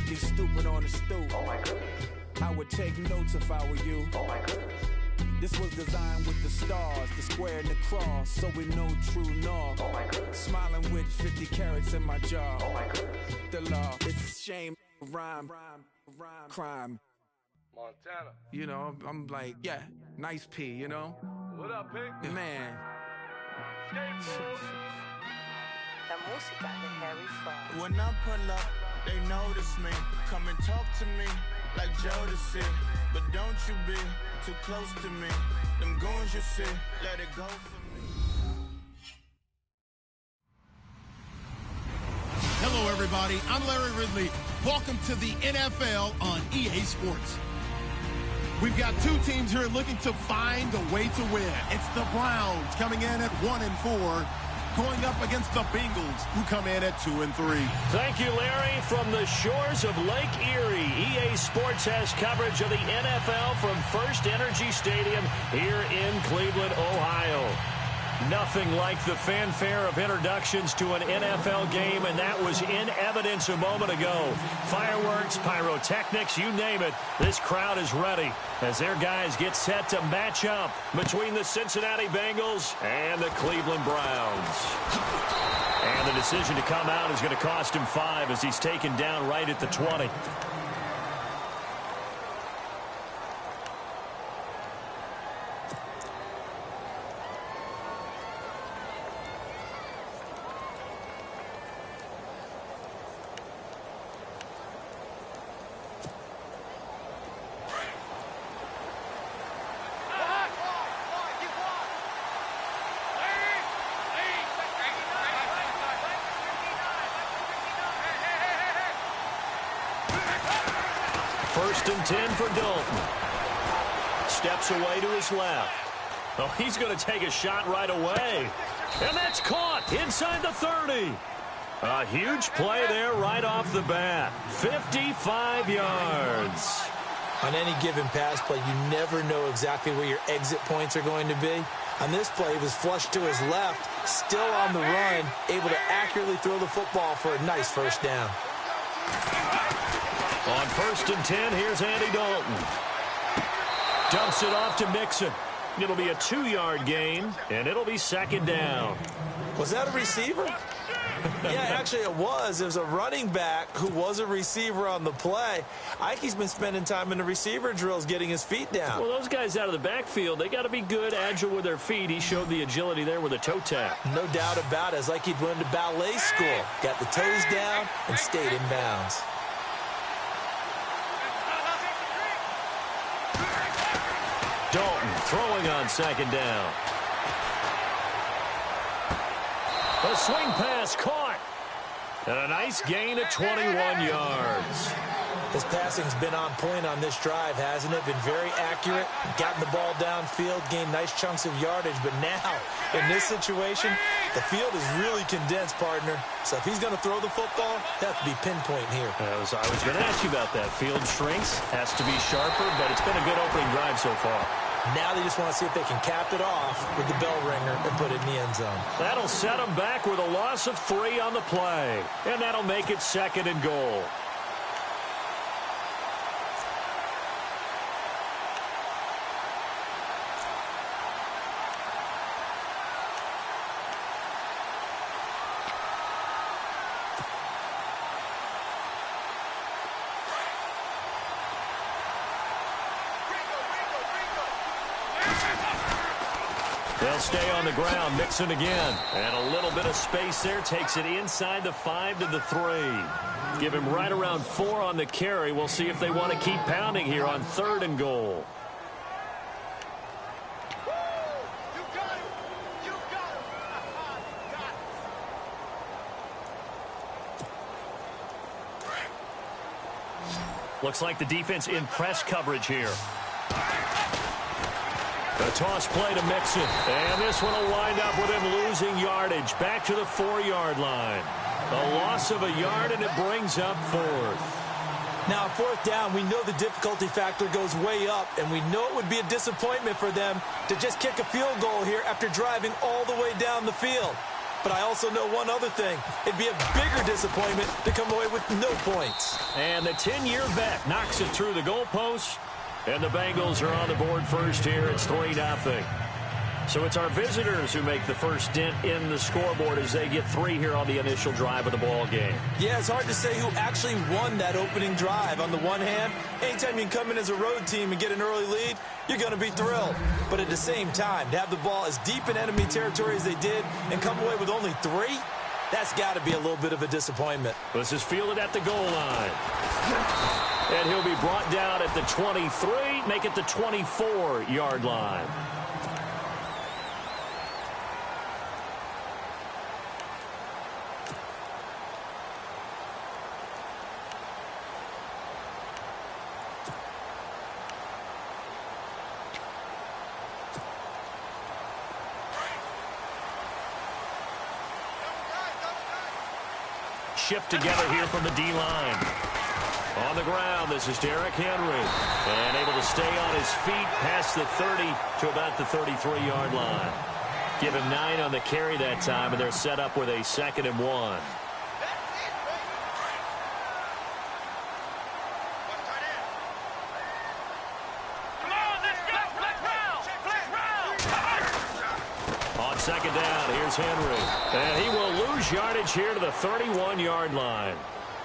get stupid on the stoop. Oh my goodness. I would take notes if I were you. Oh my goodness. This was designed with the stars, the square and the cross, so we know true north. Oh my goodness. Smiling with 50 carats in my jaw. Oh my goodness. The law, it's a shame, rhyme, crime. Montana. You know, I'm like, yeah, nice P, you know? What up, Pink? Man. La música de Harry Fraud. When I pull up, they notice me. Come and talk to me like Jodeci. But don't you be too close to me. Them goons you see, let it go for me. Hello, everybody. I'm Larry Ridley. Welcome to the NFL on EA Sports. We've got two teams here looking to find a way to win. It's the Browns coming in at 1-4, going up against the Bengals, who come in at 2-3. Thank you, Larry. From the shores of Lake Erie, EA Sports has coverage of the NFL from First Energy Stadium here in Cleveland, Ohio. Nothing like the fanfare of introductions to an NFL game, and that was in evidence a moment ago. Fireworks, pyrotechnics, you name it. This crowd is ready as their guys get set to match up between the Cincinnati Bengals and the Cleveland Browns. And the decision to come out is going to cost him 5 as he's taken down right at the 20. First and 10 for Dalton. Steps away to his left. Oh, he's going to take a shot right away. And that's caught inside the 30. A huge play there right off the bat. 55 yards. On any given pass play, you never know exactly where your exit points are going to be. On this play, he was flushed to his left, still on the run, able to accurately throw the football for a nice first down. On first and 10, here's Andy Dalton. Dumps it off to Mixon. It'll be a 2-yard gain, and it'll be second down. Was that a receiver? Yeah, actually it was. It was a running back who was a receiver on the play. Ike's been spending time in the receiver drills getting his feet down. Well, those guys out of the backfield, they got to be good, agile with their feet. He showed the agility there with a toe tap. No doubt about it. It's like he'd went to ballet school. Got the toes down and stayed in bounds. Dalton throwing on second down. A swing pass caught. And a nice gain of 21 yards. His passing's been on point on this drive, hasn't it? Been very accurate, gotten the ball downfield, gained nice chunks of yardage. But now, in this situation, the field is really condensed, partner. So if he's going to throw the football, he'll have to be pinpoint here. I was going to ask you about that. Field shrinks, has to be sharper, but it's been a good opening drive so far. Now they just want to see if they can cap it off with the bell ringer and put it in the end zone. That'll set them back with a loss of 3 on the play. And that'll make it second and goal. They'll stay on the ground, Mixon again. And a little bit of space there, takes it inside the 5 to the 3. Give him right around 4 on the carry. We'll see if they want to keep pounding here on 3rd and goal. Looks like the defense in press coverage here. A toss play to Mixon. And this one will wind up with him losing yardage. Back to the 4-yard line. A loss of a yard, and it brings up 4th. Now, 4th down, we know the difficulty factor goes way up, and we know it would be a disappointment for them to just kick a field goal here after driving all the way down the field. but I also know one other thing. It'd be a bigger disappointment to come away with no points. And the 10-year bet knocks it through the goalposts, and the Bengals are on the board first here. It's 3-0. So it's our visitors who make the first dent in the scoreboard as they get 3 here on the initial drive of the ball game. Yeah, it's hard to say who actually won that opening drive. On the one hand, anytime you can come in as a road team and get an early lead, you're going to be thrilled. But at the same time, to have the ball as deep in enemy territory as they did and come away with only 3, that's got to be a little bit of a disappointment. This is fielded at the goal line. And he'll be brought down at the 23, make it the 24-yard line. Shift together here from the D-line. On the ground, this is Derrick Henry. And able to stay on his feet past the 30 to about the 33-yard line. Give him 9 on the carry that time, and they're set up with a 2nd and 1. Second down, here's Henry. And he will lose yardage here to the 31-yard line.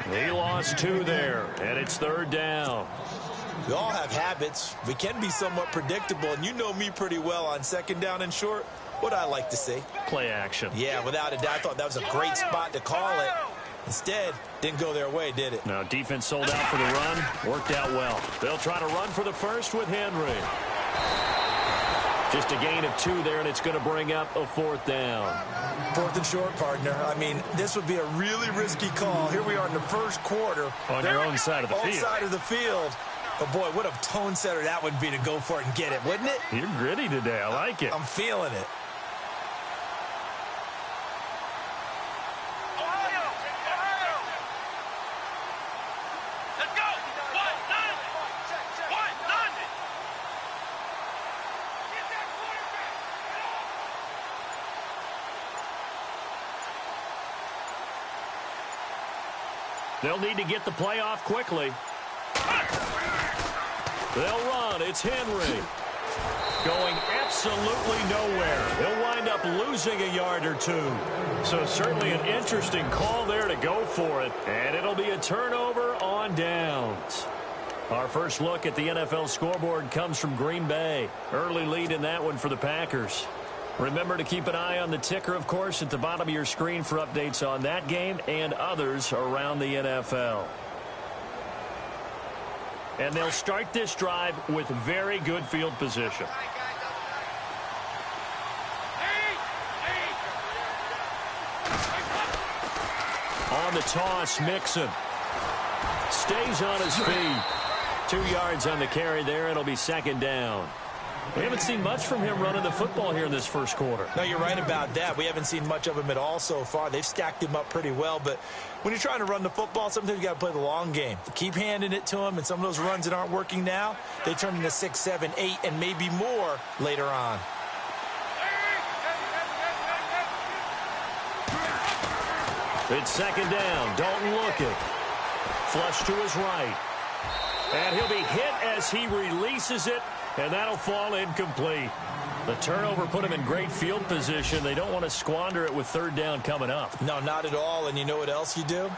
He lost 2 there, and it's 3rd down. We all have habits. We can be somewhat predictable, and you know me pretty well on 2nd down and short. What I like to see. Play action. Yeah, without a doubt, I thought that was a great spot to call it. Instead, didn't go their way, did it? No, defense sold out for the run. Worked out well. They'll try to run for the first with Henry. Just a gain of 2 there, and it's going to bring up a 4th down. 4th and short, partner. I mean, this would be a really risky call. Here we are in the first quarter. On your own side of the field. On side of the field. But, boy, what a tone setter that would be to go for it and get it, wouldn't it? You're gritty today. I like it. I'm feeling it. They'll need to get the play off quickly. They'll run. It's Henry. Going absolutely nowhere. He'll wind up losing a yard or 2. So certainly an interesting call there to go for it. And it'll be a turnover on downs. Our first look at the NFL scoreboard comes from Green Bay. Early lead in that one for the Packers. Remember to keep an eye on the ticker, of course, at the bottom of your screen for updates on that game and others around the NFL. And they'll start this drive with very good field position. On the toss, Mixon. Stays on his feet. 2 yards on the carry there. It'll be 2nd down. We haven't seen much from him running the football here in this first quarter. No, you're right about that. We haven't seen much of him at all so far. They've stacked him up pretty well. But when you're trying to run the football, sometimes you got to play the long game. Keep handing it to him, and some of those runs that aren't working now, they turn into 6, 7, 8, and maybe more later on. It's 2nd down. Dalton looking. Flush to his right. And he'll be hit as he releases it. And that'll fall incomplete. The turnover put him in great field position. They don't want to squander it with 3rd down coming up. No, not at all. And you know what else you do?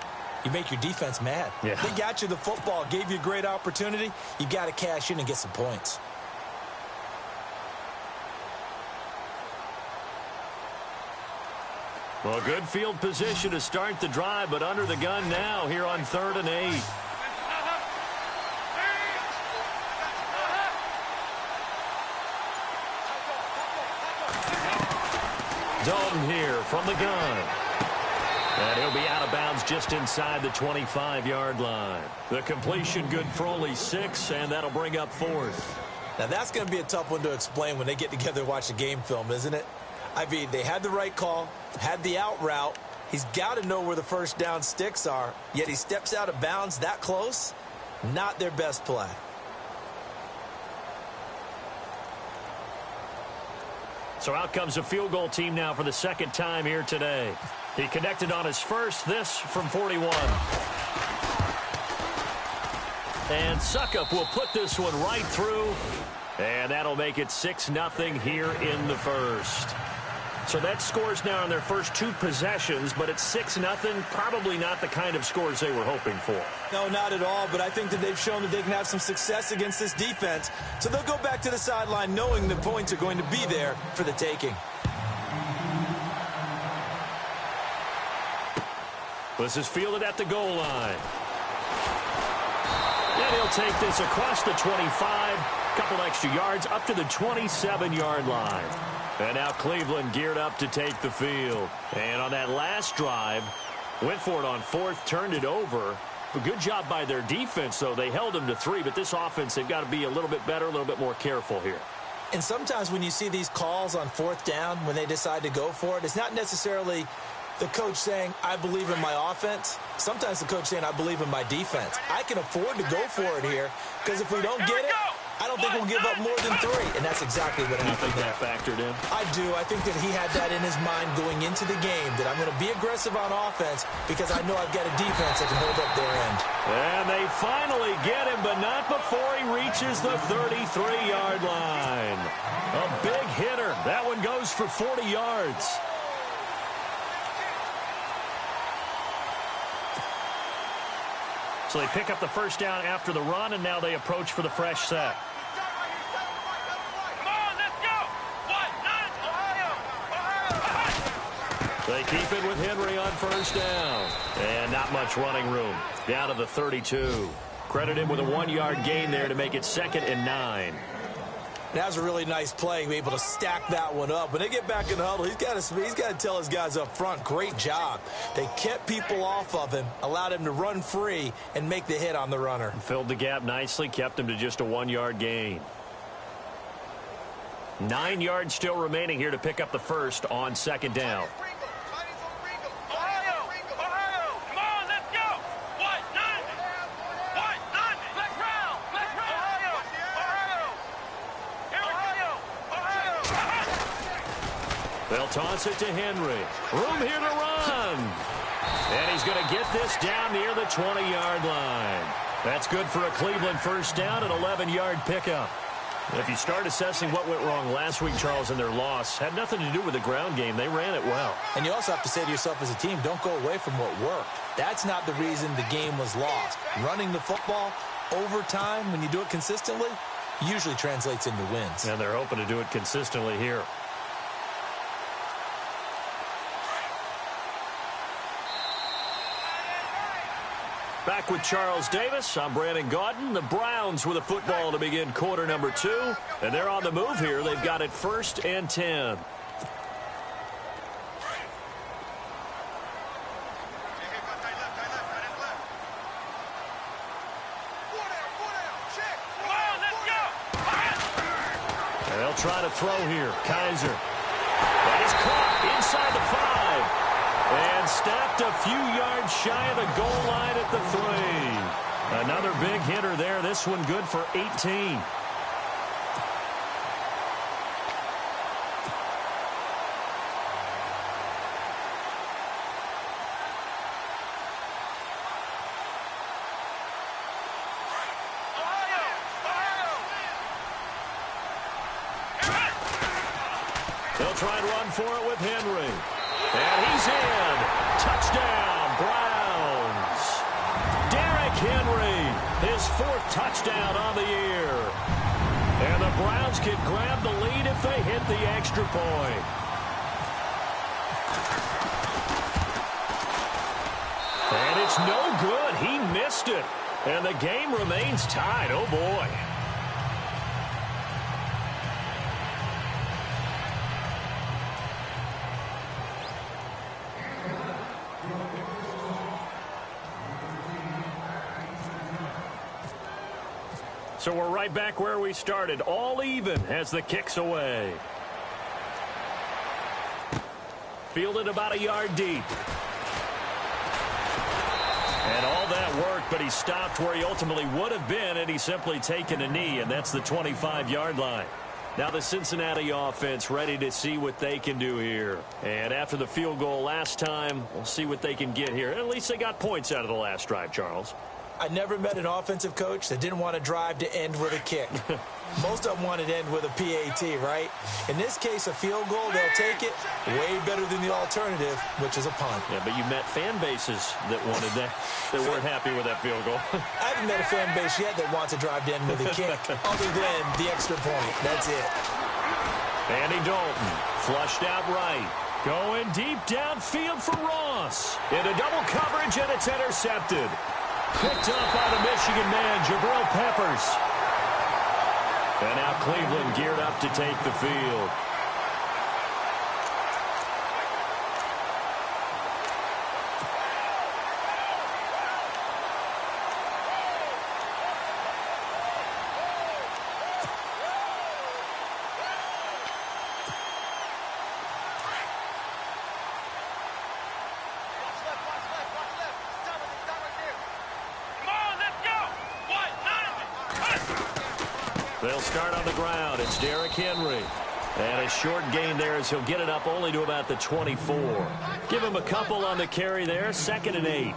You make your defense mad. Yeah. They got you the football, gave you a great opportunity. You got to cash in and get some points. Well, good field position to start the drive, but under the gun now here on 3rd and 8. Dalton here from the gun. And he'll be out of bounds just inside the 25-yard line. The completion good for only 6, and that'll bring up 4th. Now, that's going to be a tough one to explain when they get together and watch the game film, isn't it? I mean, they had the right call, had the out route. He's got to know where the first down sticks are, yet he steps out of bounds that close. Not their best play. So out comes a field goal team now for the second time here today. He connected on his first, this from 41. And Suckup will put this one right through, and that'll make it 6-0 here in the first. So that scores now in their first 2 possessions, but it's 6-0, probably not the kind of scores they were hoping for. No, not at all, but I think that they've shown that they can have some success against this defense. So they'll go back to the sideline knowing the points are going to be there for the taking. This is fielded at the goal line. And he'll take this across the 25, couple extra yards up to the 27-yard line. And now Cleveland geared up to take the field. And on that last drive, went for it on 4th, turned it over. A good job by their defense, though. They held them to 3, but this offense, they've got to be a little bit better, a little bit more careful here. And sometimes when you see these calls on 4th down, when they decide to go for it, it's not necessarily the coach saying, I believe in my offense. Sometimes the coach saying, I believe in my defense. I can afford to go for it here, because if we don't get it, I don't think we'll give up more than 3. And that's exactly what happened. You think that factored in? I do. I think that he had that in his mind going into the game, that I'm going to be aggressive on offense because I know I've got a defense that can hold up their end. And they finally get him, but not before he reaches the 33-yard line. A big hitter. That one goes for 40 yards. So they pick up the first down after the run, and now they approach for the fresh set. Come on, let's go! Ohio! They keep it with Henry on first down. And not much running room. Down to the 32. Credit him with a 1-yard gain there to make it 2nd and 9. That was a really nice play, be able to stack that one up. When they get back in the huddle, he's got to tell his guys up front, great job. They kept people off of him, allowed him to run free and make the hit on the runner. Filled the gap nicely, kept him to just a 1-yard gain. 9 yards still remaining here to pick up the first on 2nd down. They'll toss it to Henry. Room here to run. And he's going to get this down near the 20-yard line. That's good for a Cleveland first down, an 11-yard pickup. If you start assessing what went wrong last week, Charles, in their loss, had nothing to do with the ground game. They ran it well. And you also have to say to yourself as a team, don't go away from what worked. That's not the reason the game was lost. Running the football over time, when you do it consistently, usually translates into wins. And they're hoping to do it consistently here. Back with Charles Davis. I'm Brandon Gaudin. The Browns with a football to begin quarter number 2. And they're on the move here. They've got it 1st and 10. And they'll try to throw here. Kaiser. That is caught inside the 5. And stopped a few yards shy of the goal line at the 3. Another big hitter there. This one good for 18. They'll try and run for it with Henry. And he's in. Touchdown, Browns. Derrick Henry, his 4th touchdown on the year. And the Browns can grab the lead if they hit the extra point. And it's no good. He missed it. And the game remains tied. Oh, boy. So we're right back where we started. All even as the kick's away. Fielded about a yard deep. And all that work, but he stopped where he ultimately would have been, and he's simply taken a knee, and that's the 25-yard line. Now the Cincinnati offense ready to see what they can do here. And after the field goal last time, we'll see what they can get here. At least they got points out of the last drive, Charles. I never met an offensive coach that didn't want to drive to end with a kick. Most of them wanted to end with a PAT, right? In this case, a field goal, they'll take it way better than the alternative, which is a punt. Yeah, but you met fan bases that wanted that, that weren't happy with that field goal. I haven't met a fan base yet that wants to drive to end with a kick, other than the extra point. That's it. Andy Dalton, flushed out right. Going deep downfield for Ross. Into double coverage, and it's intercepted. Picked up by the Michigan man, Jabril Peppers. And now Cleveland geared up to take the field. They'll start on the ground. It's Derrick Henry. And a short gain there as he'll get it up only to about the 24. Give him a couple on the carry there. 2nd and 8.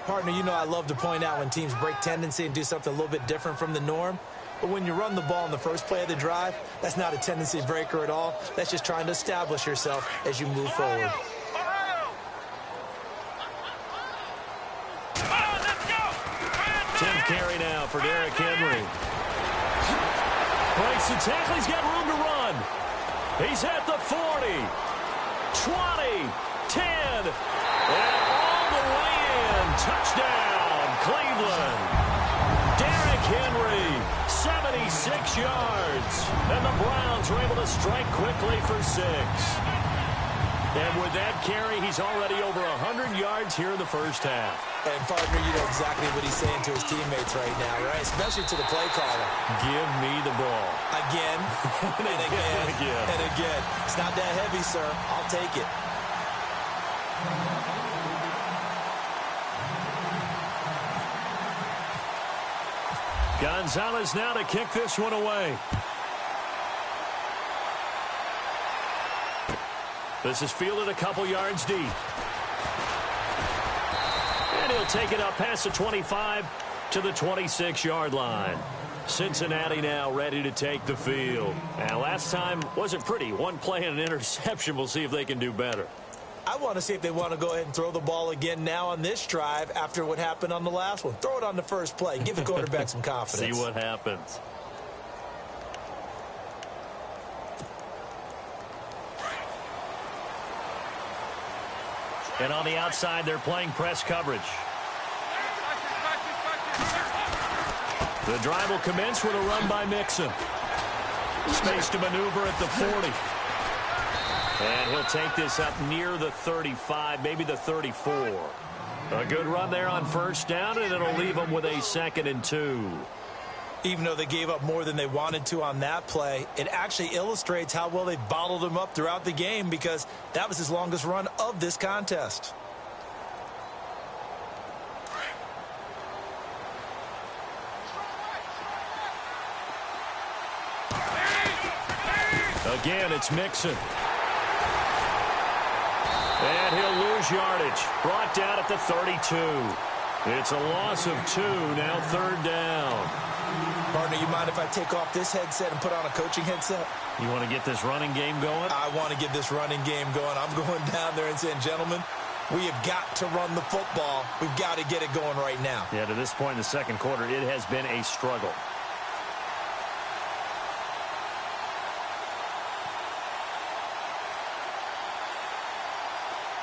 Partner, you know I love to point out when teams break tendency and do something a little bit different from the norm. But when you run the ball in the first play of the drive, that's not a tendency breaker at all. That's just trying to establish yourself as you move forward. 10th carry now for Derrick Henry. Breaks the tackle. He's got room to run. He's at the 40, 20, 10, and all the way in. Touchdown, Cleveland. Derrick Henry, 76 yards. And the Browns were able to strike quickly for 6. And with that carry, he's already over 100 yards here in the first half. And, partner, you know exactly what he's saying to his teammates right now, right? Especially to the play caller. Give me the ball. Again, and again, and again. It's not that heavy, sir. I'll take it. Gonzalez now to kick this one away. This is fielded a couple yards deep. And he'll take it up past the 25 to the 26-yard line. Cincinnati now ready to take the field. And last time wasn't pretty. One play and an interception. We'll see if they can do better. I want to see if they want to go ahead and throw the ball again now on this drive after what happened on the last one. Throw it on the first play. Give the quarterback some confidence. See what happens. And on the outside, they're playing press coverage. The drive will commence with a run by Mixon. Space to maneuver at the 40. And he'll take this up near the 35, maybe the 34. A good run there on first down, and it'll leave them with a 2nd and 2. Even though they gave up more than they wanted to on that play, it actually illustrates how well they bottled him up throughout the game because that was his longest run of this contest. Again, it's Mixon. And he'll lose yardage. Brought down at the 32. It's a loss of 2, now 3rd down. Partner, you mind if I take off this headset and put on a coaching headset? You want to get this running game going? I want to get this running game going. I'm going down there and saying, gentlemen, we have got to run the football. We've got to get it going right now. Yeah, to this point in the second quarter, it has been a struggle.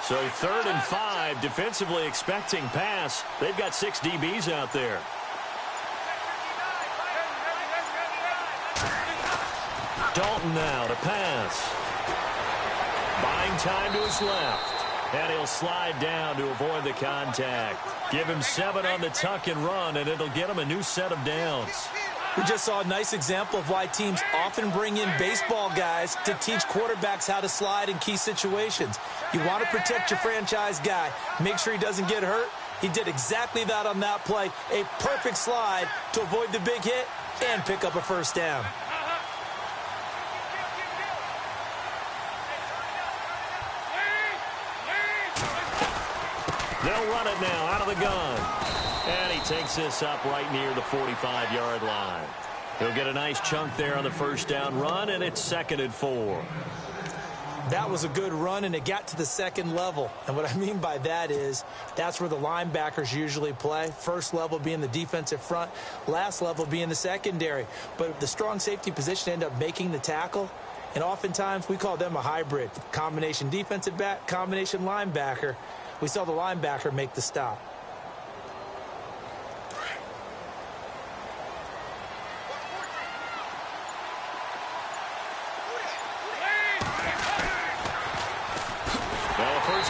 So 3rd and 5, defensively expecting pass. They've got 6 DBs out there. Dalton now to pass. Buying time to his left. And he'll slide down to avoid the contact. Give him 7 on the tuck and run, and it'll get him a new set of downs. We just saw a nice example of why teams often bring in baseball guys to teach quarterbacks how to slide in key situations. You want to protect your franchise guy. Make sure he doesn't get hurt. He did exactly that on that play. A perfect slide to avoid the big hit and pick up a first down. They'll run it now out of the gun. And he takes this up right near the 45-yard line. He'll get a nice chunk there on the first down run, and it's 2nd and 4. That was a good run, and it got to the second level. And what I mean by that is that's where the linebackers usually play. First level being the defensive front, last level being the secondary. But the strong safety position ended up making the tackle, and oftentimes we call them a hybrid. Combination defensive back, combination linebacker. We saw the linebacker make the stop.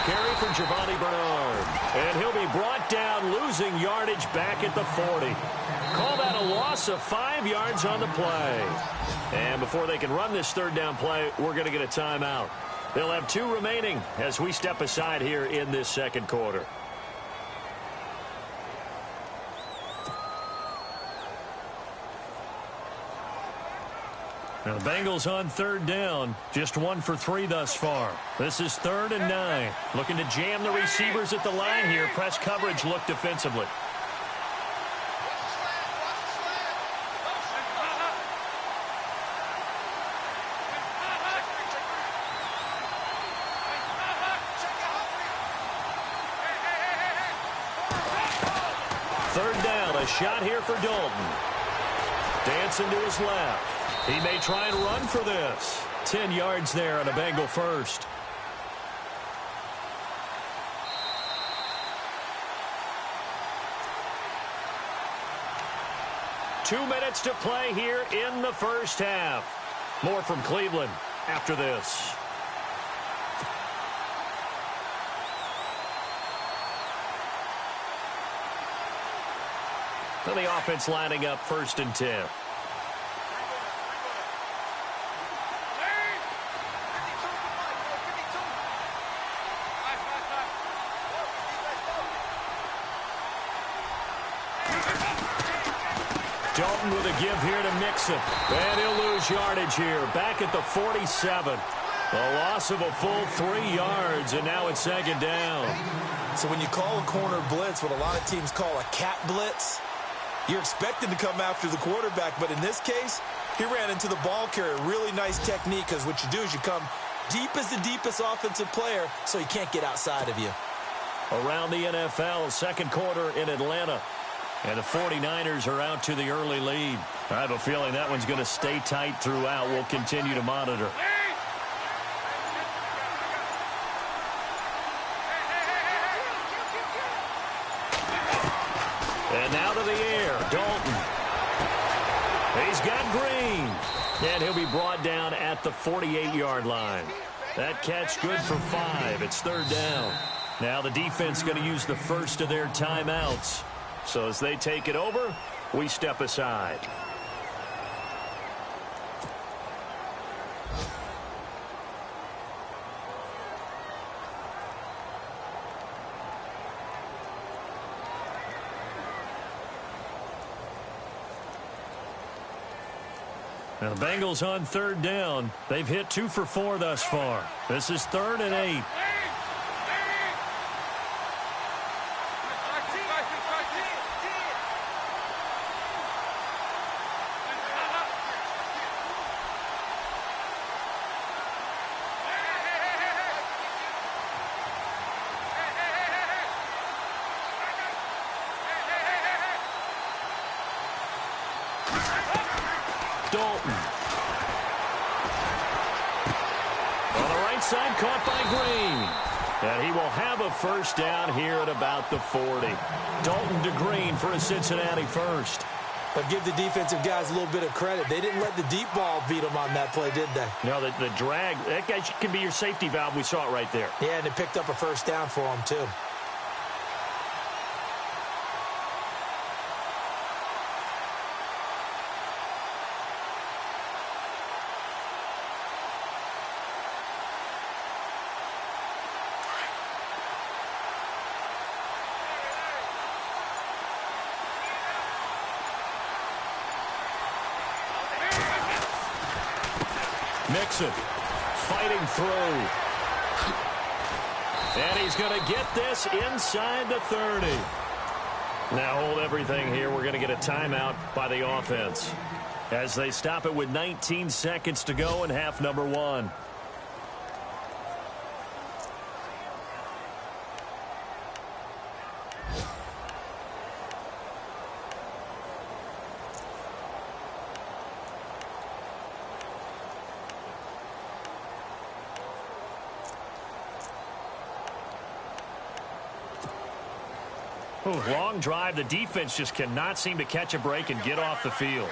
Carry for Giovanni Bernard. And he'll be brought down, losing yardage back at the 40. Call that a loss of 5 yards on the play. And before they can run this third down play, we're going to get a timeout. They'll have 2 remaining as we step aside here in this second quarter. Now the Bengals on third down, just 1 for 3 thus far. This is 3rd and 9. Looking to jam the receivers at the line here. Press coverage look defensively. Third down, a shot here for Dalton. Dancing to his left. He may try and run for this. 10 yards there on a Bengal first. Two minutes to play here in the first half. More from Cleveland after this. So the offense lining up 1st and 10. Dalton with a give here to Mixon. And he'll lose yardage here. Back at the 47. A loss of a full 3 yards, and now it's 2nd down. So when you call a corner blitz, what a lot of teams call a cat blitz, you're expected to come after the quarterback. But in this case, he ran into the ball carrier. Really nice technique, because what you do is you come deep as the deepest offensive player so he can't get outside of you. Around the NFL, second quarter in Atlanta. And the 49ers are out to the early lead. I have a feeling that one's going to stay tight throughout. We'll continue to monitor. And now to the air, Dalton. He's got Green. And he'll be brought down at the 48-yard line. That catch good for 5. It's 3rd down. Now the defense going to use the first of their timeouts. So as they take it over, we step aside. Now the Bengals on 3rd down. They've hit 2 for 4 thus far. This is 3rd and 8. Dalton. On the right side, caught by Green. And he will have a first down here at about the 40. Dalton to Green for a Cincinnati first. But give the defensive guys a little bit of credit. They didn't let the deep ball beat them on that play, did they? No, the drag, that guy can be your safety valve. We saw it right there. Yeah, and it picked up a first down for him, too. Mixon fighting through. And he's going to get this inside the 30. Now hold everything here. We're going to get a timeout by the offense as they stop it with 19 seconds to go in half number 1. Long drive. The defense just cannot seem to catch a break and get off the field.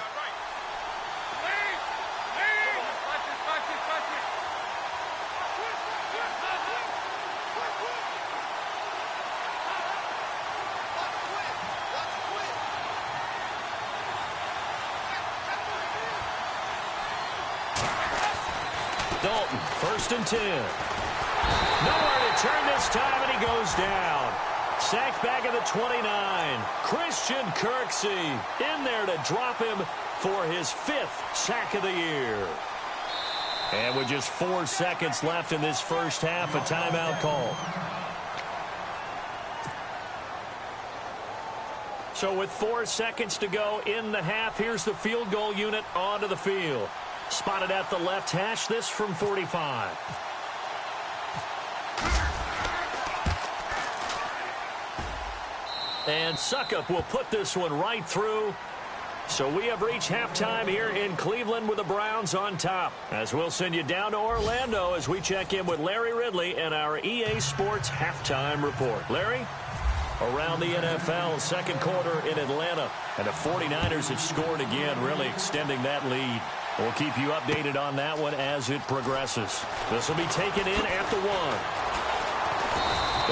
Dalton, 1st and 10. Nowhere to turn this time, and he goes down. Sacked back at the 29. Christian Kirksey in there to drop him for his 5th sack of the year. And with just 4 seconds left in this first half, a timeout call. So with 4 seconds to go in the half, here's the field goal unit onto the field. Spotted at the left hash, this from 45. And Suckup will put this one right through. So we have reached halftime here in Cleveland with the Browns on top. As we'll send you down to Orlando as we check in with Larry Ridley and our EA Sports halftime report. Larry? Around the NFL, second quarter in Atlanta. And the 49ers have scored again, really extending that lead. We'll keep you updated on that one as it progresses. This will be taken in at the 1.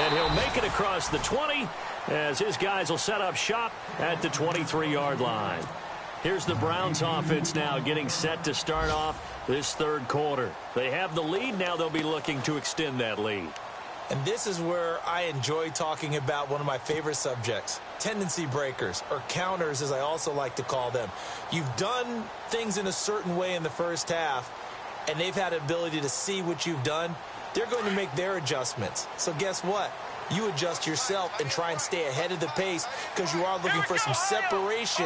And he'll make it across the 20 as his guys will set up shop at the 23-yard line. Here's the Browns offense now getting set to start off this third quarter. They have the lead. Now they'll be looking to extend that lead. And this is where I enjoy talking about one of my favorite subjects, tendency breakers, or counters as I also like to call them. You've done things in a certain way in the first half, and they've had the ability to see what you've done. They're going to make their adjustments. So guess what? You adjust yourself and try and stay ahead of the pace because you are looking for some separation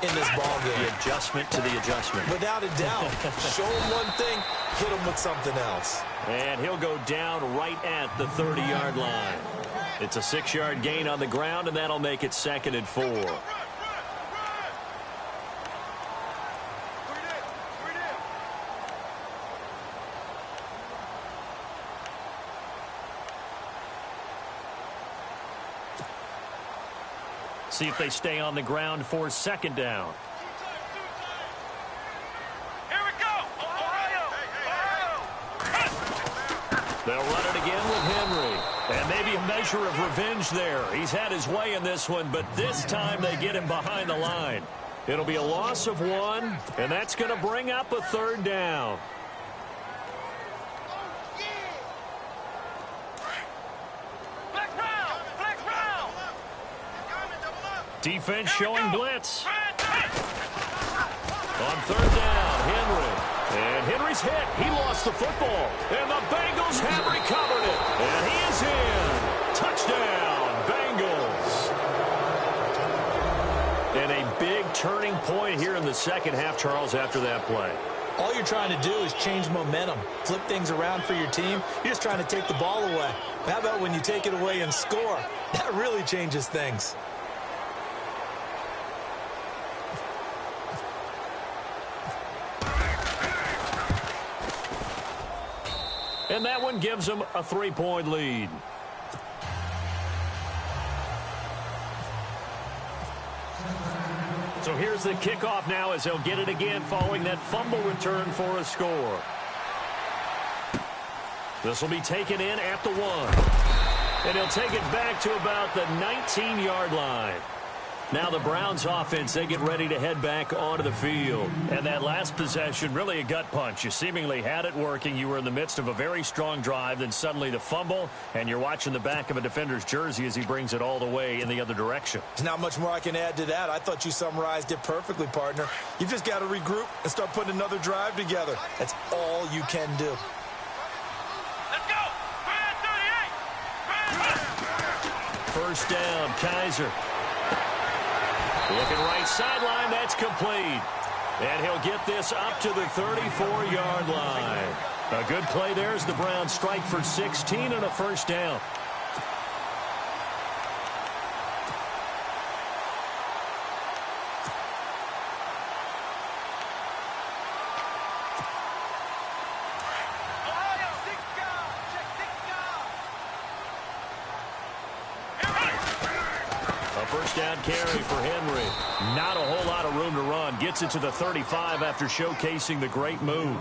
in this ball game. The adjustment to the adjustment. Without a doubt. Show him one thing, hit him with something else. And he'll go down right at the 30-yard line. It's a 6-yard gain on the ground, and that'll make it 2nd and 4. See if they stay on the ground for 2nd down. Here we go! Ohio! They'll run it again with Henry. And maybe a measure of revenge there. He's had his way in this one, but this time they get him behind the line. It'll be a loss of 1, and that's going to bring up a 3rd down. Defense showing blitz. On 3rd down, Henry. And Henry's hit. He lost the football. And the Bengals have recovered it. And he is in. Touchdown, Bengals. And a big turning point here in the second half, Charles, after that play. All you're trying to do is change momentum, flip things around for your team. You're just trying to take the ball away. How about when you take it away and score? That really changes things. And that one gives them a 3-point lead. So here's the kickoff now as they'll get it again following that fumble return for a score. This will be taken in at the 1. And he'll take it back to about the 19-yard line. Now the Browns offense, they get ready to head back onto the field. And that last possession, really a gut punch. You seemingly had it working. You were in the midst of a very strong drive. Then suddenly the fumble, and you're watching the back of a defender's jersey as he brings it all the way in the other direction. There's not much more I can add to that. I thought you summarized it perfectly, partner. You've just got to regroup and start putting another drive together. That's all you can do. Let's go! 38! first down. Kaiser. Looking right sideline. That's complete. And he'll get this up to the 34-yard line. A good play there as the Browns strike for 16 and a first down. First down carry for Henry. Not a whole lot of room to run. Gets it to the 35 after showcasing the great move.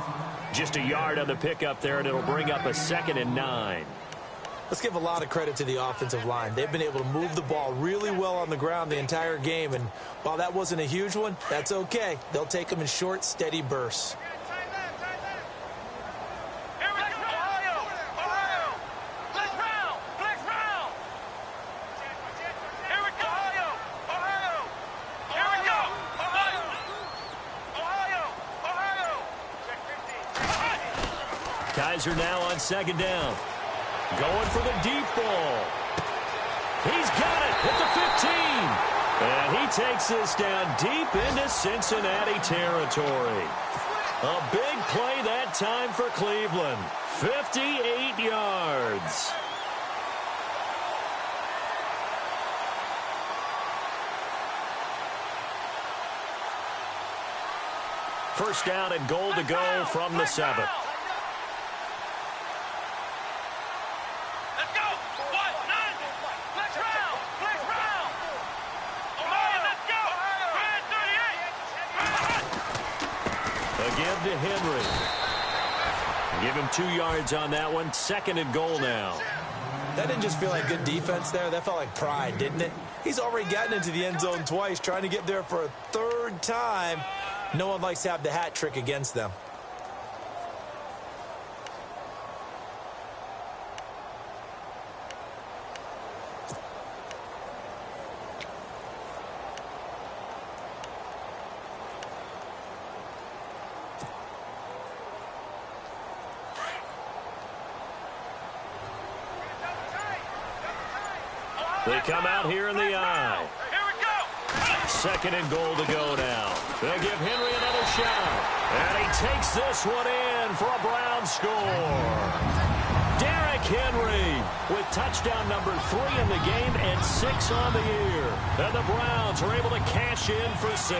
Just a yard on the pickup there, and it'll bring up a 2nd and 9. Let's give a lot of credit to the offensive line. They've been able to move the ball really well on the ground the entire game, and while that wasn't a huge one, that's okay. They'll take them in short, steady bursts. Kaiser now on 2nd down. Going for the deep ball. He's got it at the 15. And he takes this down deep into Cincinnati territory. A big play that time for Cleveland. 58 yards. First down and goal to go from the 7. Give to Henry. Give him 2 yards on that one. 2nd and goal now. That didn't just feel like good defense there. That felt like pride, didn't it? He's already gotten into the end zone twice, trying to get there for a 3rd time. No one likes to have the hat trick against them. They come out here in the eye. Here we go. 2nd and goal to go now. They give Henry another shot. And he takes this one in for a Brown score. Derrick Henry with touchdown number 3 in the game and 6 on the year. And the Browns are able to cash in for 6.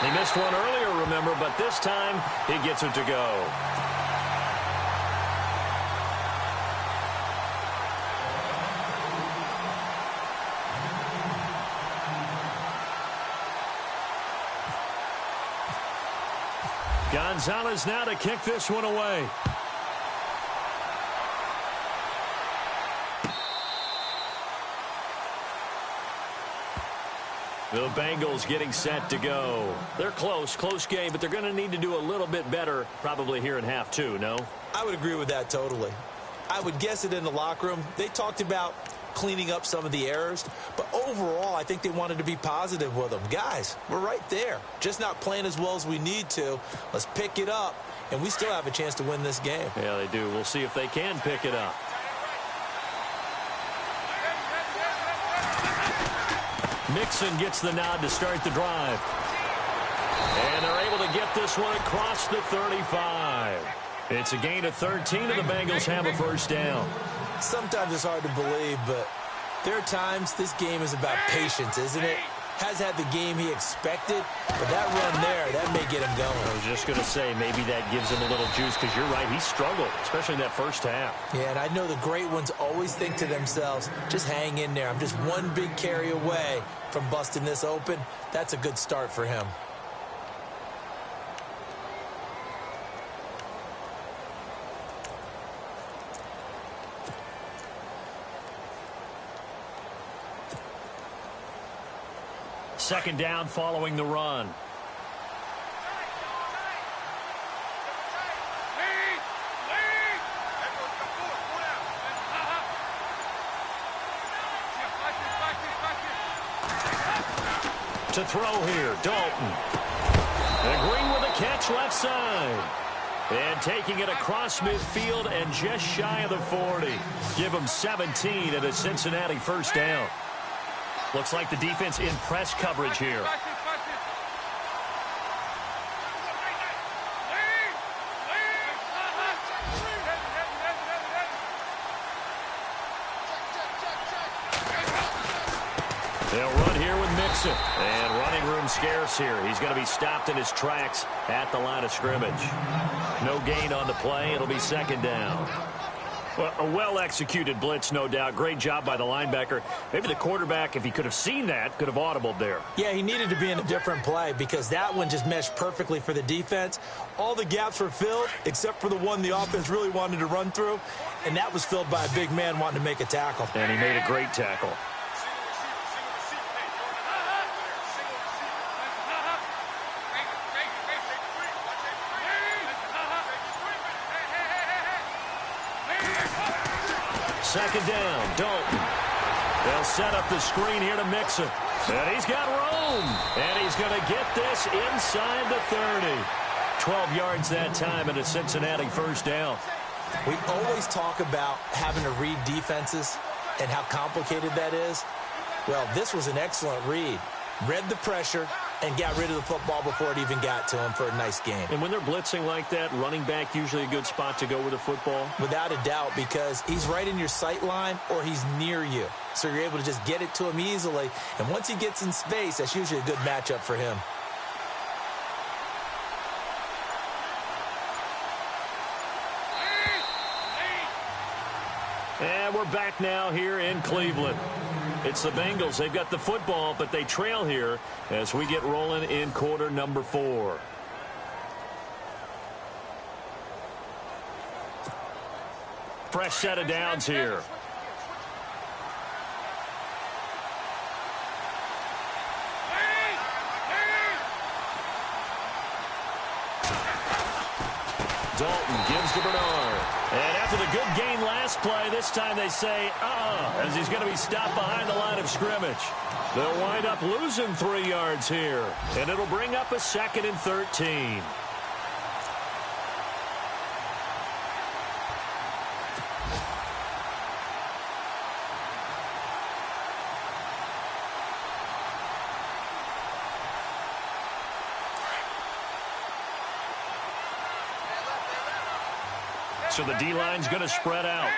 He missed one earlier, remember, but this time he gets it to go. Gonzalez now to kick this one away. The Bengals getting set to go. They're close game, but they're going to need to do a little bit better probably here in half 2, no? I would agree with that totally. I would guess it in the locker room. They talked about cleaning up some of the errors, but overall I think they wanted to be positive with them. Guys, we're right there, just not playing as well as we need to. Let's pick it up, and we still have a chance to win this game. Yeah, they do. We'll see if they can pick it up. Mixon gets the nod to start the drive, and they're able to get this one across the 35. It's a gain of 13, and the Bengals have a first down. Sometimes it's hard to believe, but there are times this game is about patience, isn't it? Has had the game he expected, but that run there, that may get him going. I was just going to say, maybe that gives him a little juice, because you're right, he struggled, especially in that first half. Yeah, and I know the great ones always think to themselves, just hang in there. I'm just one big carry away from busting this open. That's a good start for him. Second down following the run. To throw here, Dalton. And Green with a catch left side. And taking it across midfield and just shy of the 40. Give them 17 and a Cincinnati first down. Looks like the defense in press coverage here. They'll run here with Mixon. And running room scarce here. He's going to be stopped in his tracks at the line of scrimmage. No gain on the play. It'll be second down. Well, a well-executed blitz, no doubt. Great job by the linebacker. Maybe the quarterback, if he could have seen that, could have audibled there. Yeah, he needed to be in a different play because that one just meshed perfectly for the defense. All the gaps were filled except for the one the offense really wanted to run through, and that was filled by a big man wanting to make a tackle. And he made a great tackle. Second down, Dalton. They'll set up the screen here to Mixon. And he's got room. And he's going to get this inside the 30. 12 yards that time and a Cincinnati first down. We always talk about having to read defenses and how complicated that is. Well, this was an excellent read. Read the pressure and got rid of the football before it even got to him for a nice game. And when they're blitzing like that, running back usually a good spot to go with the football? Without a doubt, because he's right in your sight line or he's near you. So you're able to just get it to him easily. And once he gets in space, that's usually a good matchup for him. And we're back now here in Cleveland. It's the Bengals. They've got the football, but they trail here as we get rolling in quarter number 4. Fresh set of downs here. Dalton gives to Bernard. And after the good gain last play, this time they say, as he's going to be stopped behind the line of scrimmage. They'll wind up losing 3 yards here. And it'll bring up a 2nd and 13. So the D-line's going to spread out.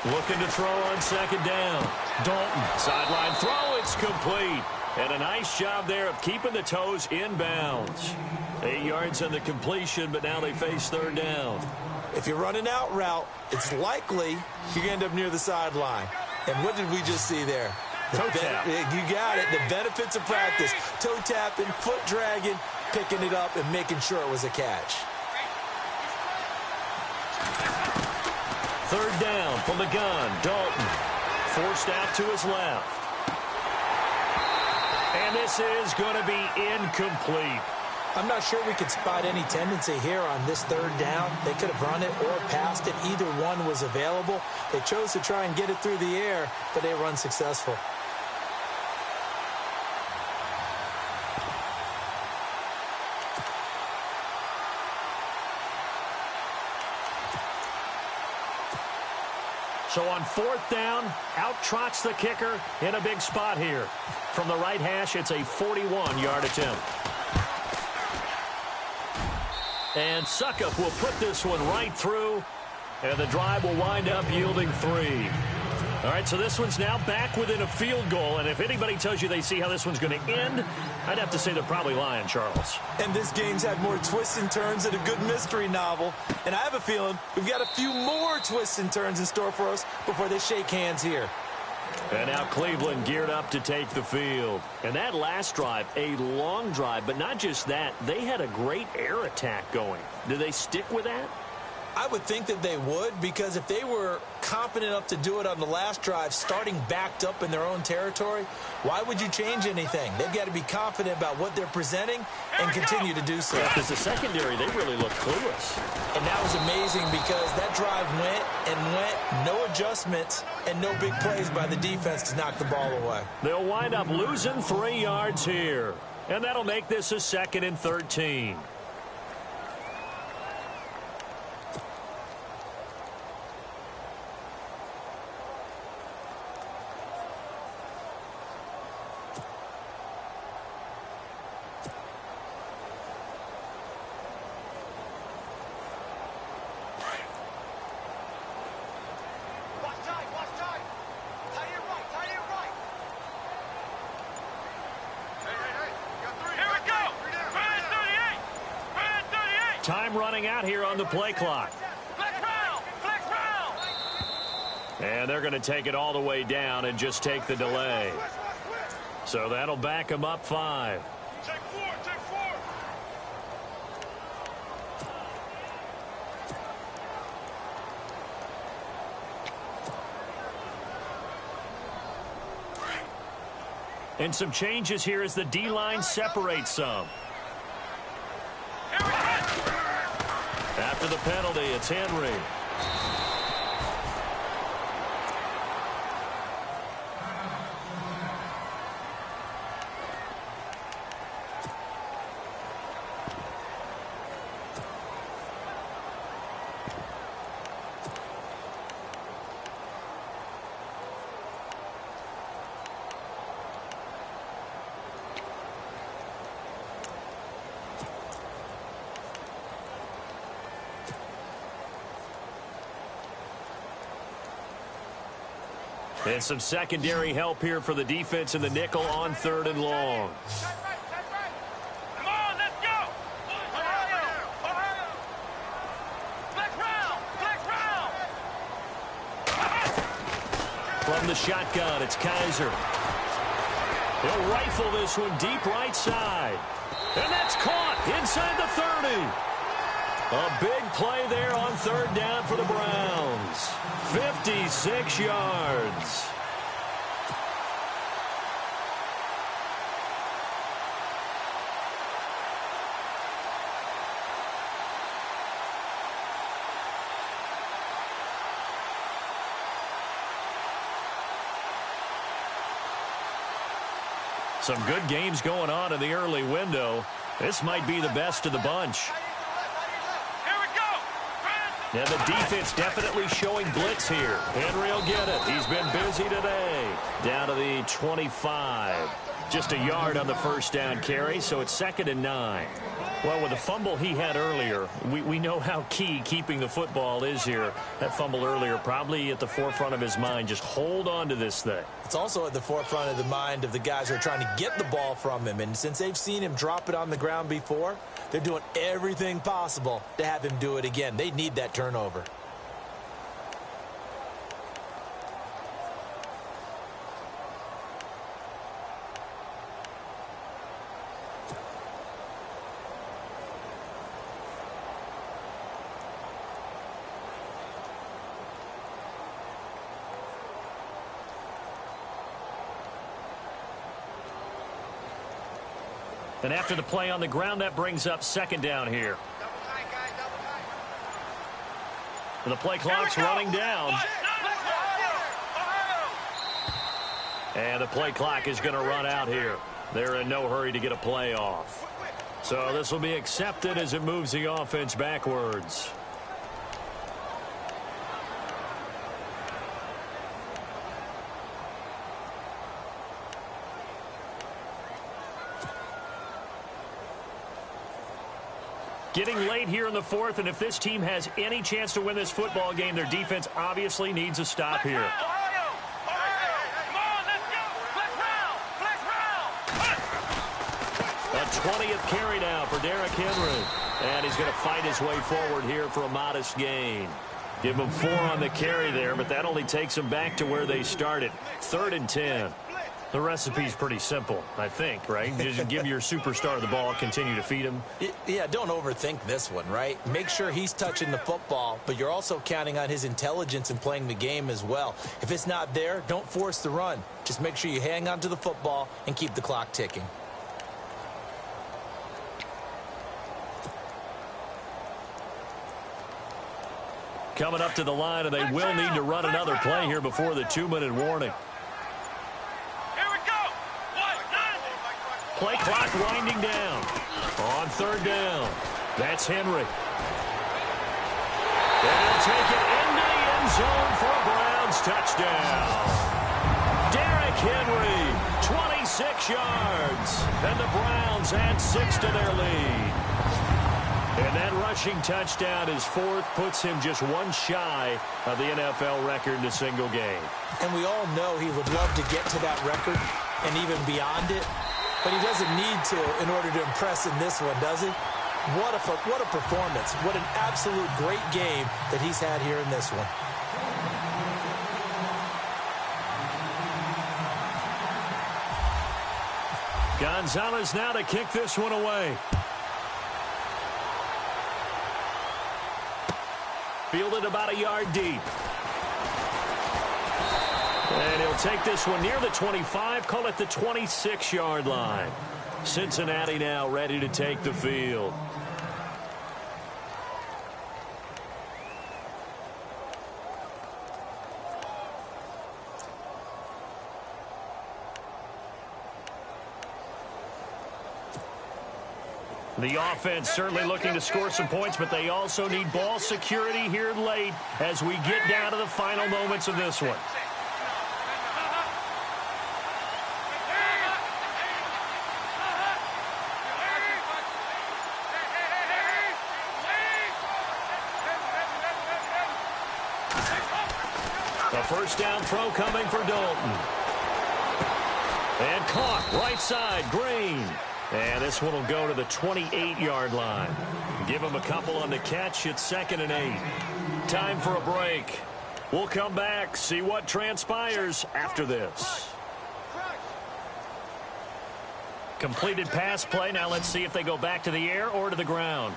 Looking to throw on second down. Dalton, sideline throw, it's complete. And a nice job there of keeping the toes in bounds. 8 yards on the completion, but now they face third down. If you're running out route, it's likely you're going to end up near the sideline. And what did we just see there? Toe tap. You got it. The benefits of practice. Toe tapping, foot dragging, picking it up, and making sure it was a catch. Third down from the gun. Dalton forced out to his left. And this is going to be incomplete. I'm not sure we could spot any tendency here on this third down. They could have run it or passed it. Either one was available. They chose to try and get it through the air, but they were unsuccessful. So on fourth down, out trots the kicker in a big spot here. From the right hash, it's a 41-yard attempt. And Suckup will put this one right through, and the drive will wind up yielding 3. All right, so this one's now back within a field goal, and if anybody tells you they see how this one's going to end, I'd have to say they're probably lying, Charles. And this game's had more twists and turns than a good mystery novel, and I have a feeling we've got a few more twists and turns in store for us before they shake hands here. And now Cleveland geared up to take the field. And that last drive, a long drive, but not just that, they had a great air attack going. Did they stick with that? I would think that they would, because if they were confident enough to do it on the last drive, starting backed up in their own territory, why would you change anything? They've got to be confident about what they're presenting and continue to do so. Yeah, because the secondary, they really looked clueless. And that was amazing because that drive went and went, no adjustments and no big plays by the defense to knock the ball away. They'll wind up losing 3 yards here. And that'll make this a 2nd and 13. time running out here on the play clock. Flex round! Flex round! And they're going to take it all the way down and just take the delay. So that'll back them up 5. Take 4, take 4! And some changes here as the D-line separates some. After the penalty, it's Henry. And some secondary help here for the defense in the nickel on 3rd and long. Come on, let's go! Ohio! Ohio! Flex round! Flex round! From the shotgun, it's Kaiser. He'll rifle this one deep right side. And that's caught inside the 30. A big play there on 3rd down for the Browns. 56 yards. Some good games going on in the early window. This might be the best of the bunch. And the defense definitely showing blitz here. Henry will get it. He's been busy today. Down to the 25. Just a yard on the first down carry, so it's 2nd and 9. Well, with the fumble he had earlier, we know how key keeping the football is here. That fumble earlier probably at the forefront of his mind. Just hold on to this thing. It's also at the forefront of the mind of the guys who are trying to get the ball from him. And since they've seen him drop it on the ground before, they're doing everything possible to have him do it again. They need that turnover. And after the play on the ground, that brings up 2nd down here. And the play clock's running down. And the play clock is going to run out here. They're in no hurry to get a play off. So this will be accepted as it moves the offense backwards. Getting late here in the 4th, and if this team has any chance to win this football game, their defense obviously needs a stop here. Ohio! Ohio! Come on, let's go! Flex round! Flex round! A 20th carry now for Derrick Henry. And he's going to fight his way forward here for a modest gain. Give him 4 on the carry there, but that only takes them back to where they started. 3rd and 10. The recipe's pretty simple, I think, right? Just give your superstar the ball, continue to feed him. Yeah, don't overthink this one, right? Make sure he's touching the football, but you're also counting on his intelligence in playing the game as well. If it's not there, don't force the run. Just make sure you hang on to the football and keep the clock ticking. Coming up to the line, and they will need to run another play here before the 2-minute warning. Play clock winding down. On 3rd down. That's Henry. They'll take it into the end zone for a Browns touchdown. Derrick Henry, 26 yards. And the Browns add 6 to their lead. And that rushing touchdown, his 4th, puts him just 1 shy of the NFL record in a single game. And we all know he would love to get to that record and even beyond it. But he doesn't need to in order to impress in this one, does he? What a performance. What an absolute great game that he's had here in this one. Gonzalez now to kick this one away. Fielded about a yard deep. And he'll take this one near the 25, call it the 26-yard line. Cincinnati now ready to take the field. The offense certainly looking to score some points, but they also need ball security here late as we get down to the final moments of this one. A first down throw coming for Dalton. And caught right side, Green. And this one will go to the 28-yard line. Give him a couple on the catch. It's 2nd and 8. Time for a break. We'll come back, see what transpires after this. Completed pass play. Now let's see if they go back to the air or to the ground.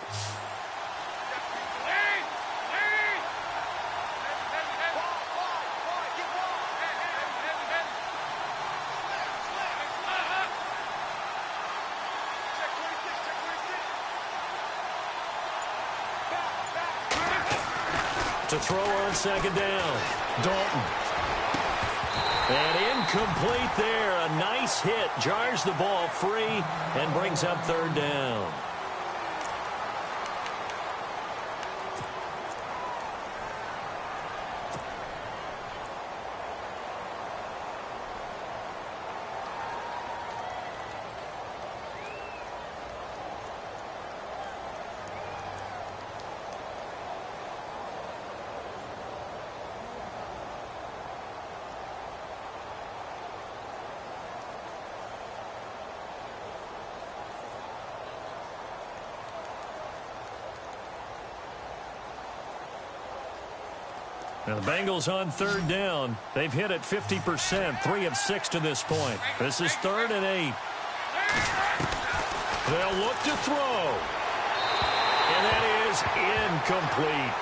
To throw on 2nd down. Dalton. And incomplete there. A nice hit. Jars the ball free and brings up 3rd down. Now the Bengals on 3rd down. They've hit it 50%, 3 of 6 to this point. This is 3rd and 8. They'll look to throw. And that is incomplete.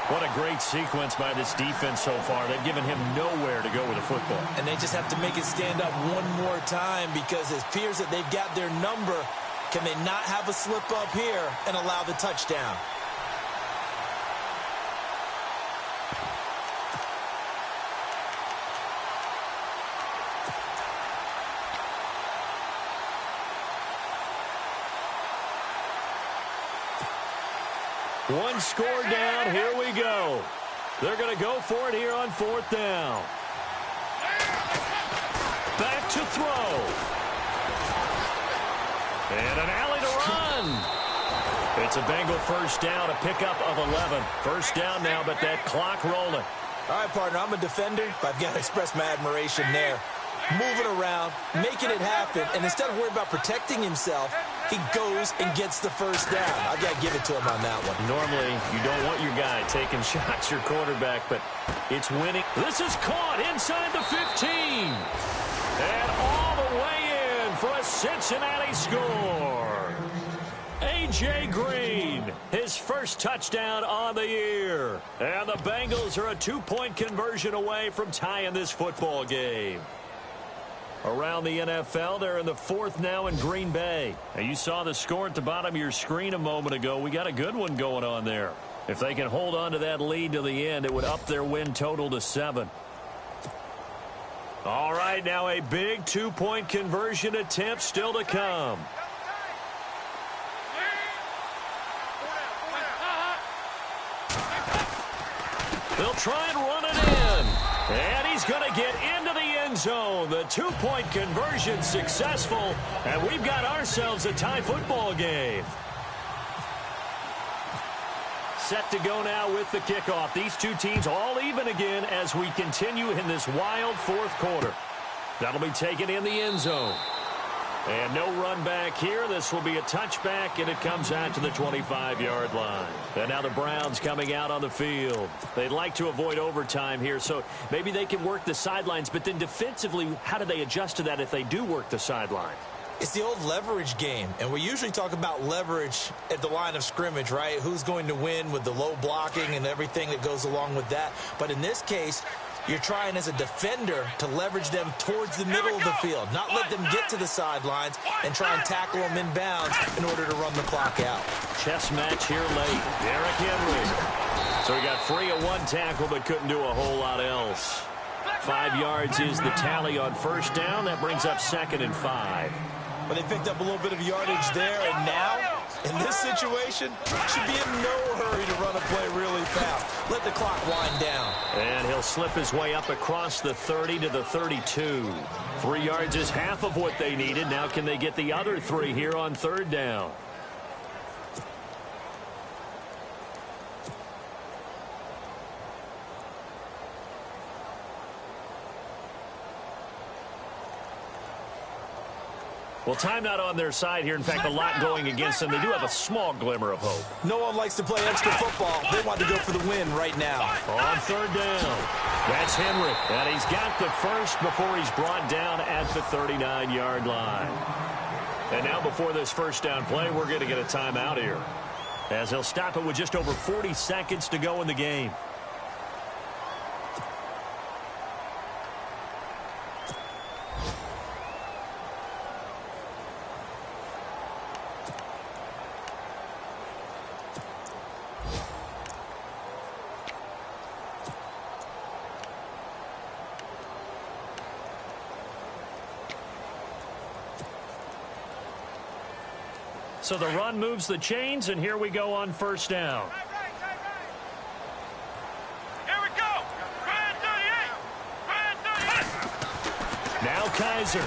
What a great sequence by this defense so far. They've given him nowhere to go with the football. And they just have to make it stand up one more time because it appears that they've got their number. Can they not have a slip up here and allow the touchdown? One score down. Here we go. They're going to go for it here on 4th down. Back to throw. And an alley to run. It's a Bengal first down, a pickup of 11. First down now, but that clock rolling. All right, partner, I'm a defender, but I've got to express my admiration there. Moving around, making it happen, and instead of worrying about protecting himself, he goes and gets the first down. I've got to give it to him on that one. Normally, you don't want your guy taking shots, your quarterback, but it's winning. This is caught inside the 15. And all the way in for a Cincinnati score. A.J. Green, his first touchdown on the year. And the Bengals are a 2-point conversion away from tying this football game. Around the NFL, they're in the 4th now in Green Bay. Now, you saw the score at the bottom of your screen a moment ago. We got a good one going on there. If they can hold on to that lead to the end, it would up their win total to 7. All right, now a big 2-point conversion attempt still to come. They'll try and run it in. And he's going to get into the end zone. The 2-point conversion successful. And we've got ourselves a tie football game. Set to go now with the kickoff. These two teams all even again as we continue in this wild 4th quarter. That'll be taken in the end zone. And no run back here. This will be a touchback, and it comes out to the 25-yard line. And now the Browns coming out on the field. They'd like to avoid overtime here, so maybe they can work the sidelines. But then defensively, how do they adjust to that if they do work the sidelines? It's the old leverage game, and we usually talk about leverage at the line of scrimmage, right? Who's going to win with the low blocking and everything that goes along with that. But in this case, you're trying as a defender to leverage them towards the middle of the field, not let them get to the sidelines and try and tackle them in bounds in order to run the clock out. Chess match here late. Derrick Henry. So he got free of one tackle but couldn't do a whole lot else. 5 yards is the tally on first down. That brings up 2nd and 5. But they picked up a little bit of yardage there, and now, in this situation, should be in no hurry to run a play really fast. Let the clock wind down. And he'll slip his way up across the 30 to the 32. 3 yards is half of what they needed. Now can they get the other 3 here on third down? Well, time not on their side here. In fact, a lot going against them. They do have a small glimmer of hope. No one likes to play extra football. They want to go for the win right now. On third down, that's Henry. And he's got the first before he's brought down at the 39-yard line. And now before this first down play, we're going to get a timeout here, as he'll stop it with just over 40 seconds to go in the game. So the run moves the chains, and here we go on first down. Here we go. Brand 38. Brand 38. Now Kaiser.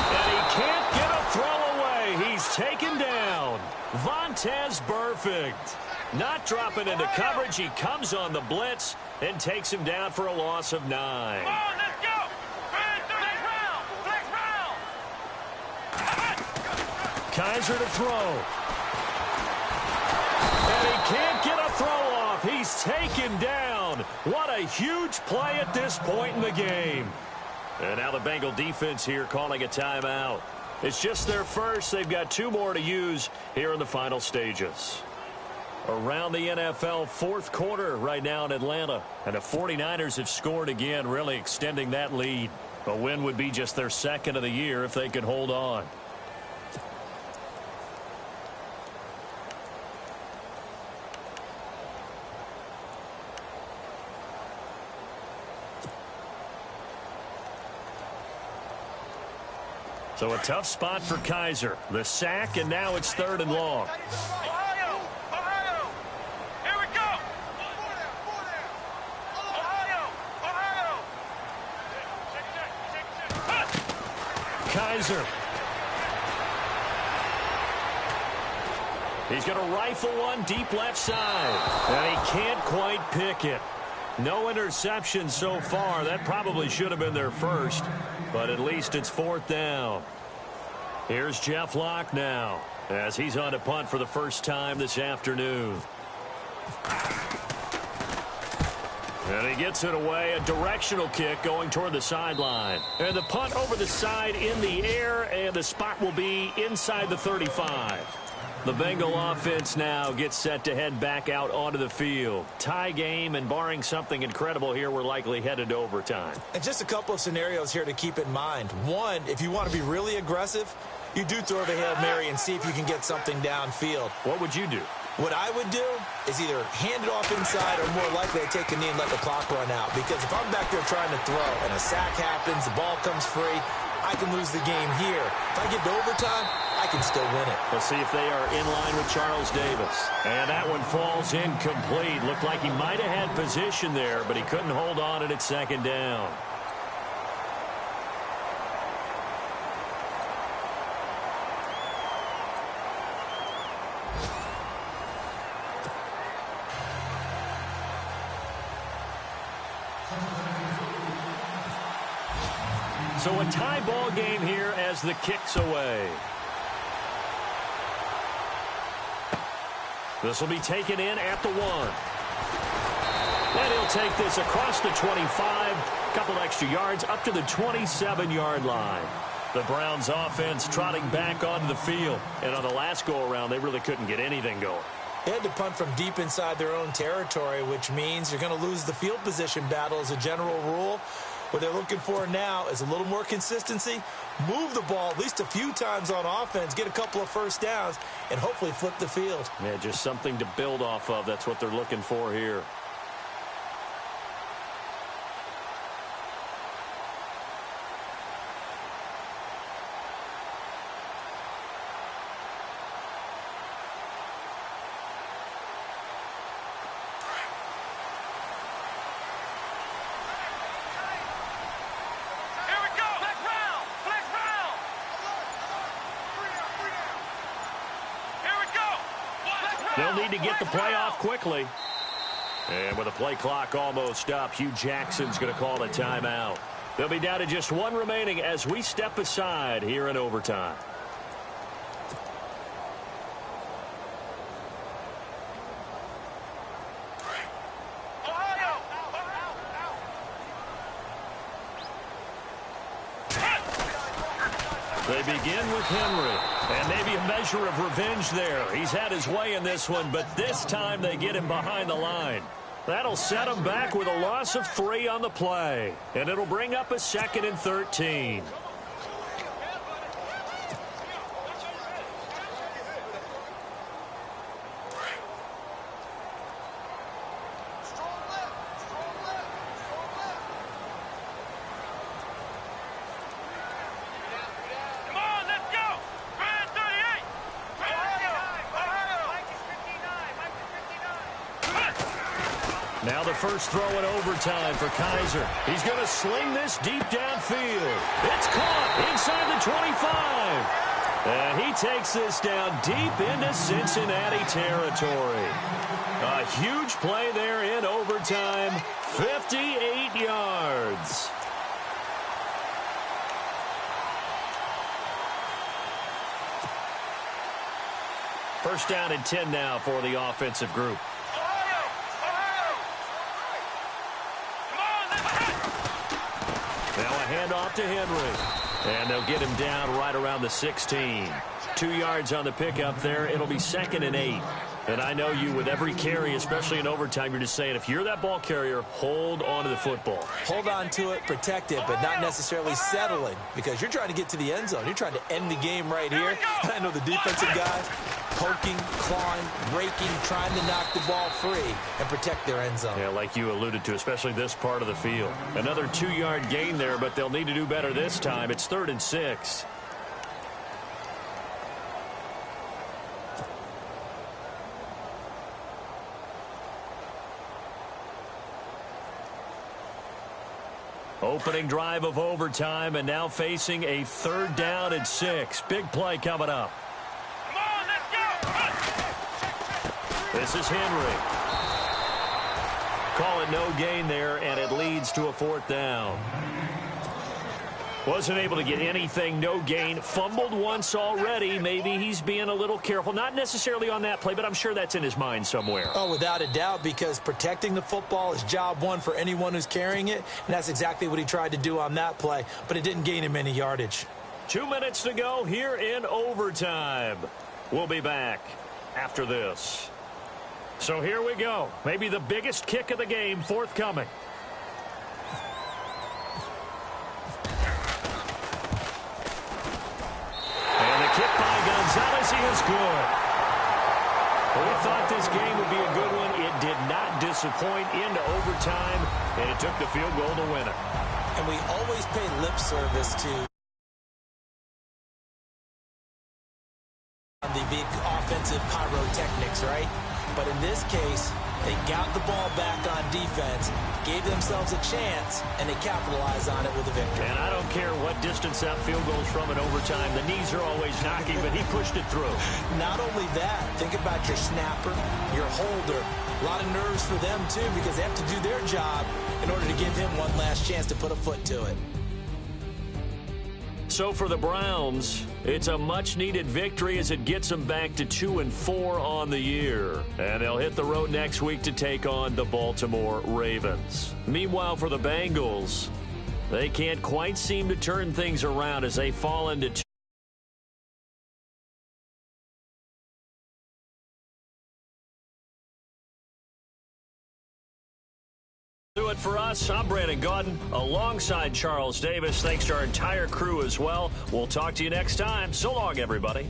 And he can't get a throw away. He's taken down. Vontaze Burfict. Not dropping into coverage. He comes on the blitz and takes him down for a loss of 9. Come on, let's go. Brand 30. Flex round. Kaiser to throw. And he can't get a throw off. He's taken down. What a huge play at this point in the game. And now the Bengal defense here calling a timeout. It's just their first. They've got 2 more to use here in the final stages. Around the NFL, fourth quarter right now in Atlanta. And the 49ers have scored again, really extending that lead. A win would be just their second of the year if they could hold on. So a tough spot for Kaiser. The sack, and now it's 3rd and long. Ohio. Ohio. Here we go. Ohio. Ohio. Kaiser. He's going to rifle one deep left side. And he can't quite pick it. No interception so far. That probably should have been their first. But at least it's 4th down. Here's Jeff Locke now, as he's on to punt for the first time this afternoon. And he gets it away, a directional kick going toward the sideline. And the punt over the side in the air, and the spot will be inside the 35. The Bengal offense now gets set to head back out onto the field. Tie game, and barring something incredible here, we're likely headed to overtime. And just a couple of scenarios here to keep in mind. One, if you want to be really aggressive, you do throw the Hail Mary and see if you can get something downfield. What would you do? What I would do is either hand it off inside or more likely I take a knee and let the clock run out. Because if I'm back there trying to throw and a sack happens, the ball comes free, I can lose the game here. If I get to overtime, I can still win it. We'll see if they are in line with Charles Davis. And that one falls incomplete. Looked like he might have had position there, but he couldn't hold on it at 2nd down. So a tie ball game here as the kick's away. This will be taken in at the 1. And he'll take this across the 25, a couple extra yards up to the 27-yard line. The Browns offense trotting back onto the field. And on the last go-around, they really couldn't get anything going. They had to punt from deep inside their own territory, which means you're going to lose the field position battle as a general rule. What they're looking for now is a little more consistency, move the ball at least a few times on offense, get a couple of first downs, and hopefully flip the field. Yeah, just something to build off of. That's what they're looking for here. They'll need to get the play off quickly. And with the play clock almost up, Hugh Jackson's going to call a timeout. They'll be down to just 1 remaining as we step aside here in overtime. They begin with Henry. And maybe a measure of revenge there. He's had his way in this one, but this time they get him behind the line. That'll set him back with a loss of 3 on the play. And it'll bring up a 2nd and 13. Now the first throw in overtime for Kaiser. He's going to sling this deep downfield. It's caught inside the 25. And he takes this down deep into Cincinnati territory. A huge play there in overtime. 58 yards. First down and 10 now for the offensive group. Now a handoff to Henry. And they'll get him down right around the 16. 2 yards on the pickup there. It'll be 2nd and 8. And I know you, with every carry, especially in overtime, you're just saying, if you're that ball carrier, hold on to the football. Hold on to it, protect it, but not necessarily settling, because you're trying to get to the end zone. You're trying to end the game right here. I know the defensive guys poking, clawing, breaking, trying to knock the ball free and protect their end zone. Yeah, like you alluded to, especially this part of the field. Another 2-yard gain there, but they'll need to do better this time. It's 3rd and 6. Opening drive of overtime, and now facing a 3rd down and 6. Big play coming up. Come on, let's go! This is Henry. Call it no gain there, and it leads to a 4th down. Wasn't able to get anything, no gain. Fumbled once already. Maybe he's being a little careful. Not necessarily on that play, but I'm sure that's in his mind somewhere. Oh, without a doubt, because protecting the football is job one for anyone who's carrying it, and that's exactly what he tried to do on that play, but it didn't gain him any yardage. 2 minutes to go here in overtime. We'll be back after this. So here we go. Maybe the biggest kick of the game forthcoming. Kick by Gonzalez, he is good. Well, we thought this game would be a good one. It did not disappoint into overtime, and it took the field goal to win it. And we always pay lip service to the big offensive pyrotechnics, right? But in this case, they got the ball back on defense, gave themselves a chance, and they capitalized on it with a victory. And I don't care what distance that field goes from in overtime. The knees are always knocking, but he pushed it through. Not only that, think about your snapper, your holder. A lot of nerves for them, too, because they have to do their job in order to give him one last chance to put a foot to it. So for the Browns, it's a much-needed victory as it gets them back to 2-4 on the year. And they'll hit the road next week to take on the Baltimore Ravens. Meanwhile, for the Bengals, they can't quite seem to turn things around as they fall into do it for us. I'm Brandon Gaudin alongside Charles Davis. Thanks to our entire crew as well. We'll talk to you next time. So long, everybody.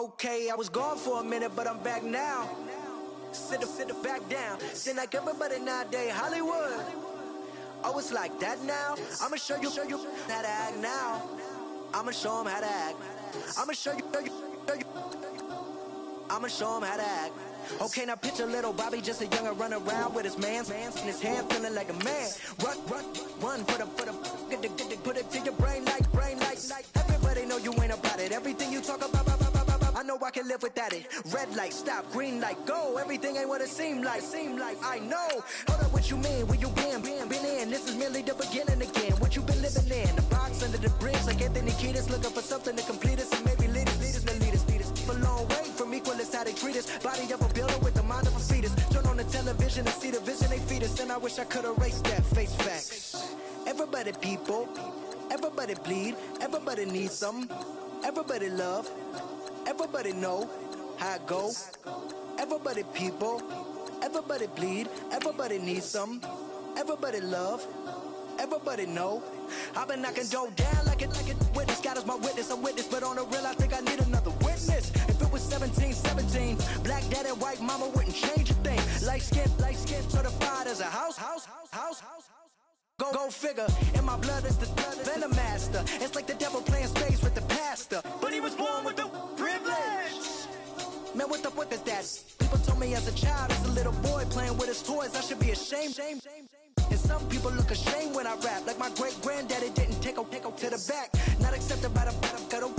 Okay, I was gone for a minute, but I'm back now. Sit back down. Seem like everybody nowadays, Hollywood. Oh, it's like that now? I'ma show you how to act now. I'ma show them how to act. I'ma show you. I'ma show him how to act. Okay, now picture little Bobby, just a younger run around with his man's in his hand, feeling like a man. Run for the put it to your brain like. Everybody know you ain't about it. Everything you talk about, I know I can live without it. Red light, stop, green light, go. Everything ain't what it seem like. I know. Hold up, what you mean? Where you been in? This is merely the beginning again. What you been living in? The box under the bridge, like Anthony Kiedis, looking for something to complete us and maybe lead us. A long way from equalist, how they treat us. Body of a builder with the mind of a fetus. Turn on the television and see the vision they feed us. And I wish I could erase that. Face facts. Everybody people, everybody bleed, everybody needs some, everybody love, everybody know how it go. Everybody people, everybody bleed, everybody needs some, everybody love, everybody know. I've been knocking dough down like it witness. God is my witness, a witness, but on the real I think I need another witness. If it was 17, black dad and white mama wouldn't change a thing. Light skin, certified as a house. Go figure, in my blood is the venom master. It's like the devil playing space with the pastor. But he was born with the privilege. Man, what the fuck is that? People told me as a child, as a little boy playing with his toys, I should be ashamed. And some people look ashamed when I rap, like my great-granddaddy didn't take to the back. Not accepted by the ghetto.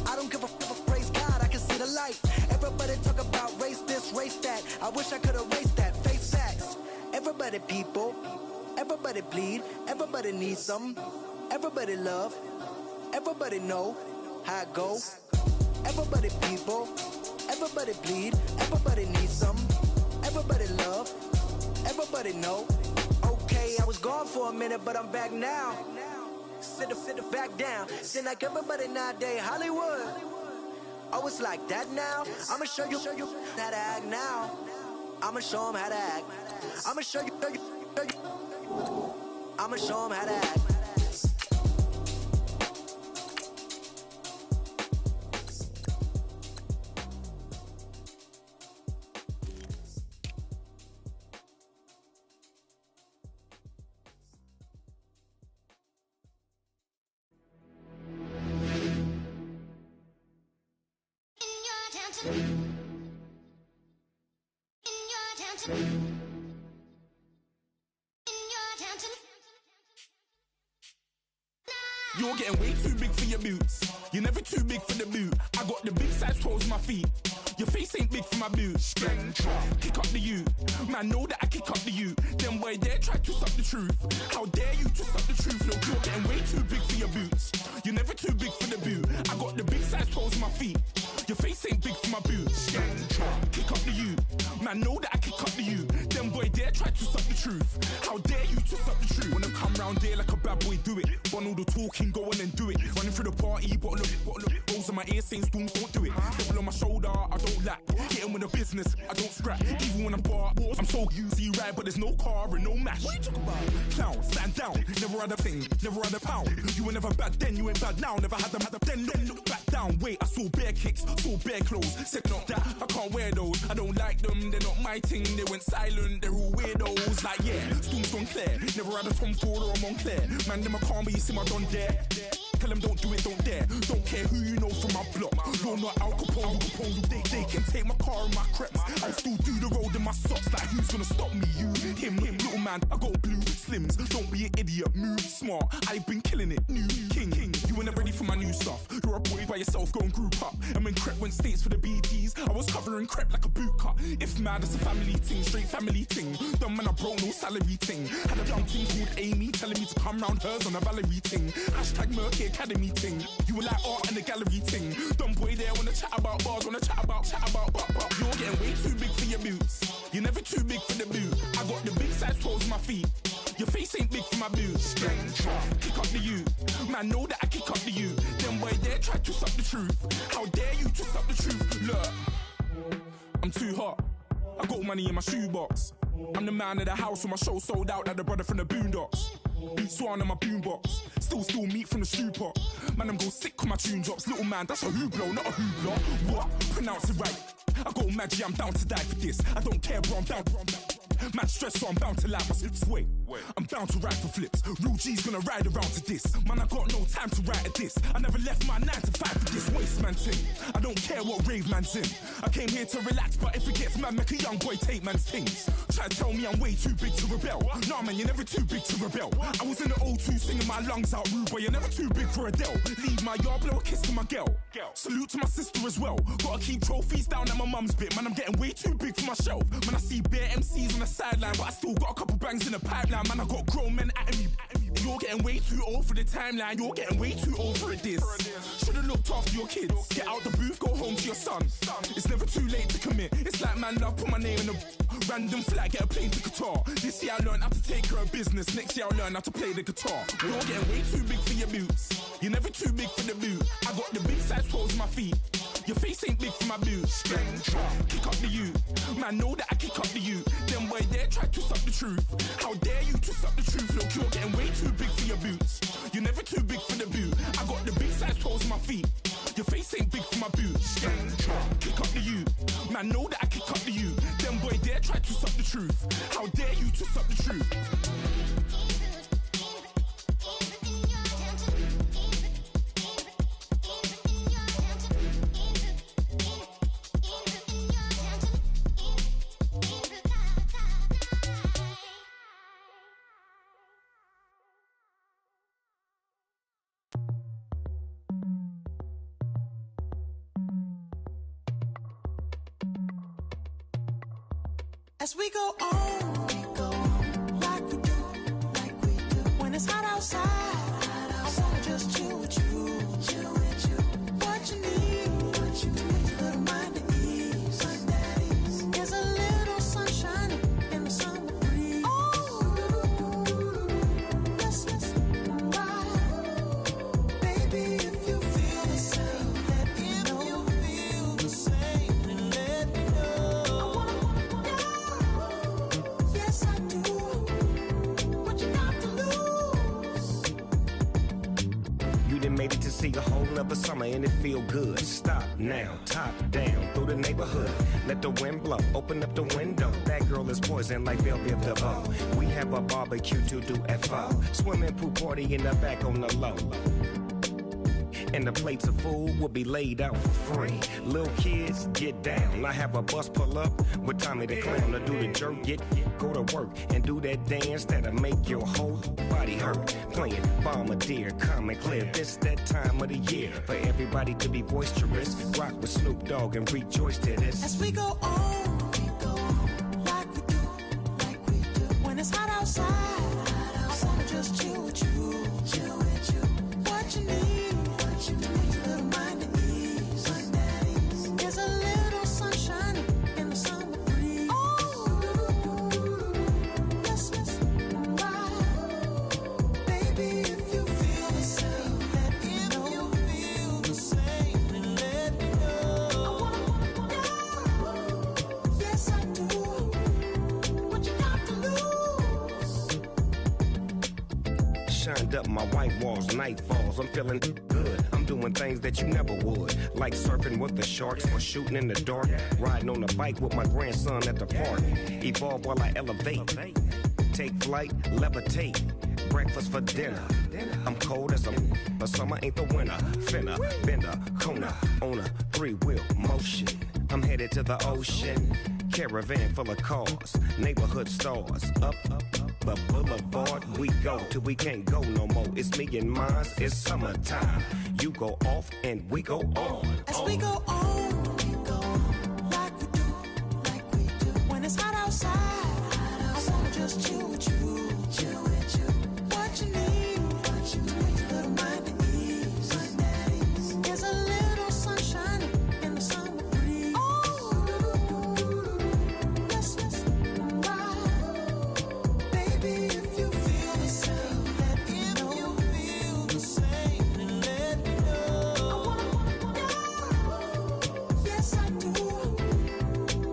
I don't give a praise God, I can see the light. Everybody talk about race this, race that. I wish I could erase that. Face facts. Everybody people, everybody bleed, everybody needs some, everybody love, everybody know how it go. Everybody people, everybody bleed, everybody needs some, everybody love, everybody know. Okay, I was gone for a minute, but I'm back now. Sit back down. Seem like everybody nowadays, Hollywood. Oh, it's like that now? I'ma show you how to act now. I'ma show them how to act. I'ma show you. I'ma show them how to act. You're getting way too big for your boots. You're never too big for the boot. I got the big size toes on my feet. Your face ain't big for my boots. Kick up the you. Man, know that I kick up the you. Them boy there try to suck the truth. How dare you to suck the truth? Look, you're getting way too big for your boots. You're never too big for the boot. I got the big size toes on my feet. Your face ain't big for my boots. Kick up the you. Man, know that I kick up the you. Them boy there try to suck the truth. How dare you to suck the truth? Wanna come round there like a bad boy, do it. Want all the talking, go on and do it. Running through the party, bottle up. Rolls on my ear saying storms, don't do it. Devil on my shoulder, I don't lack. Getting with the business, I don't scrap. Even when I'm bar, I'm so easy ride, but there's no car and no match. What you talk about? Clown, stand down. Never had a thing, never had a pound. You were never bad then, you ain't bad now. Never had them, then look back down. Wait, I saw bare kicks, saw bare clothes. Said not that, I can't wear those. I don't like them, they're not my thing. They went silent, they're all weirdos. Like yeah, storms gone clear. Never had a Tom Ford or a Montclair. Man, them I can't, but you see my done there. Tell them don't do it, don't dare. Don't care who you know from my block. You're not Al Capone, they can take my car and my creps. I still do the road in my socks. Like who's gonna stop me? You, him, little man. I got blue slims. Don't be an idiot, move smart. I've been killing it, new king. You were never ready for my new stuff. You're a boy by yourself, go and group up. And when Crep went states for the BTs, I was covering Crep like a boot cut. If mad, it's a family thing, straight family thing. Dumb man, I broke no salary thing. Had a young thing called Amy telling me to come round hers on a Valerie thing. Hashtag Murky Academy thing. You were like art and the gallery thing. Dumb boy there wanna chat about bars, wanna chat about. You're getting way too big for your boots. You're never too big for the boot. I got the big size toes on my feet. Your face ain't big for my boots. Kick up the you. Man, know that I kick up the you. Them boy there try to suck the truth. How dare you to suck the truth? Look, I'm too hot. I got money in my shoebox. I'm the man of the house when my show sold out like the brother from the Boondocks. Beats one on my boombox. Still meat from the stew pot. Man, I'm go sick when my tune drops. Little man, that's a hooplo, not a hoopla. What? Pronounce it right. I go Maggie, I'm down to die for this. I don't care, bro, I'm down. Man stressed, so I'm bound to lie my slips. Wait, I'm bound to ride for flips. Real G's gonna ride around to this. Man, I got no time to write at this. I never left my 9 to 5 for this waste man thing. I don't care what rave man's in. I came here to relax, but if it gets mad, make a young boy take man's things. Try to tell me I'm way too big to rebel. Nah, man, you're never too big to rebel. I was in the O2 singing my lungs out rude, but you're never too big for Adele. Leave my yard, blow a kiss to my girl. Salute to my sister as well. Gotta keep trophies down at my mum's bit. Man, I'm getting way too big for my shelf. Man, I see bare MCs on the sideline, but I still got a couple bangs in the pipeline. Man, I got grown men at me. You're getting way too old for the timeline. You're getting way too old for a diss. Should've looked after your kids. Get out the booth, go home to your son. It's never too late to commit. It's like man love, put my name in a random flag, get a plane to Qatar. This year I learned how to take care of business. Next year I'll learn how to play the guitar. You're getting way too big for your boots. You're never too big for the boot. I got the big size toes on my feet. Your face ain't big for my boots. Kick up the you. Man, know that I kick up the you. Them boy there try to suck the truth. How dare you to suck the truth? Look, you're getting way too big for your boots. You're never too big for the boot. I got the big size toes on my feet. Your face ain't big for my boots. Kick up the you. Man, know that I kick up the you. Them boy there try to suck the truth. How dare you to suck the truth? As we go on, like we do. When it's hot outside, I wanna just chill with you. What you need, a little mind at ease. There's a little sunshine in the summer breeze. Let's ride. Baby, if you feel the same, let me know. If you feel the same, then let me know. Yes, I do. What you got to lose? You done made it to see a whole nother summer and it feel good. Stop now, top down through the neighborhood. Let the wind blow, open up the window. That girl is poison like Velvet DeVoe. We have a barbecue to do at 4. Swimming pool party in the back on the low. And the plates of food will be laid out for free. Little kids, get down. I have a bus pull up with Tommy the Clown to do the jerk. Go to work and do that dance that'll make your whole body hurt. Playing Bombardier, calm and clear. This that time of the year for everybody to be boisterous. Rock with Snoop Dogg and rejoice to this. As we go on, like we do. When it's hot outside, I wanna just chill with you. What you need, a little mind at ease. There's a little sunshine in the summer breeze. Let's ride. Baby, if you feel the same, let me know. If you feel the same, then let me know. Yes, I do. What you got to lose? Shined up my white walls, night falls. I'm feeling good. I'm doing things that you never would, like surfing with the sharks or shooting in the dark. Riding on a bike with my grandson at the park. Evolve while I elevate. Take flight, levitate. Breakfast for dinner. I'm cold as a summer ain't the winter. Finna, bender, Kona, on a 3-wheel motion. I'm headed to the ocean. Caravan full of cars, neighborhood stars. Up the boulevard we go till we can't go no more. It's me and mine, it's summertime. You go off and we go on. As we go on, like we do. When it's hot outside, I wanna just chill with you. What you need, a little mind at ease. There's a little sunshine in the summer breeze. Let's ride. Baby, if you feel the same, let me know. If you feel the same, then let me know. Yes, I do.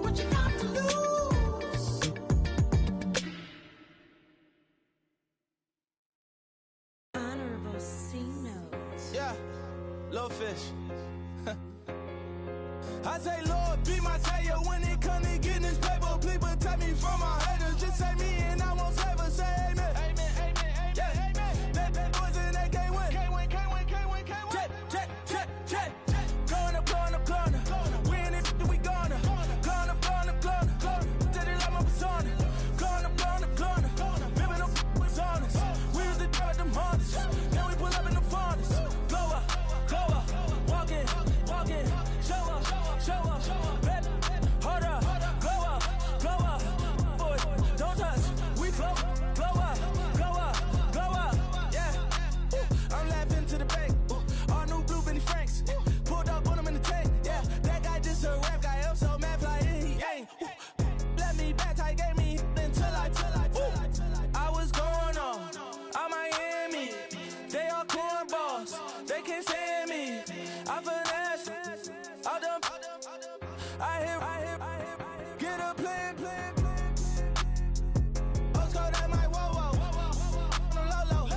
What you got to lose? little fish. I say, Lord, be my savior when it come to getting this paper. Please protect me from my haters. Just say me and I won't save her. Say amen. Amen, amen, amen, yeah. Amen. That boys and they can't win. Can't win, can't win, can't win, can't win. Check, check, check, check. Gonna, gonna, gonna. Win it, we gonna. Gonna, gonna, gonna. Did it like my persona. Gonna, gonna, gonna. Remember the was honest. We was the drug them hardest. Then we pull up in the furnace. Glow up, walking, walking. Show up, show up, baby, hold up, glow up, boy, don't touch, we float, glow up, yeah, I'm laughing to the bank, all new blue Benny Franks, pulled up on him in the tank, yeah, that guy just a rap guy, I'm so mad fly, he ain't, let me back, tight gave me, until I was going on Miami, they all cornballs, they can't stand me, I finesse, I hear, get a plan. Let's go that my whoa, on the low.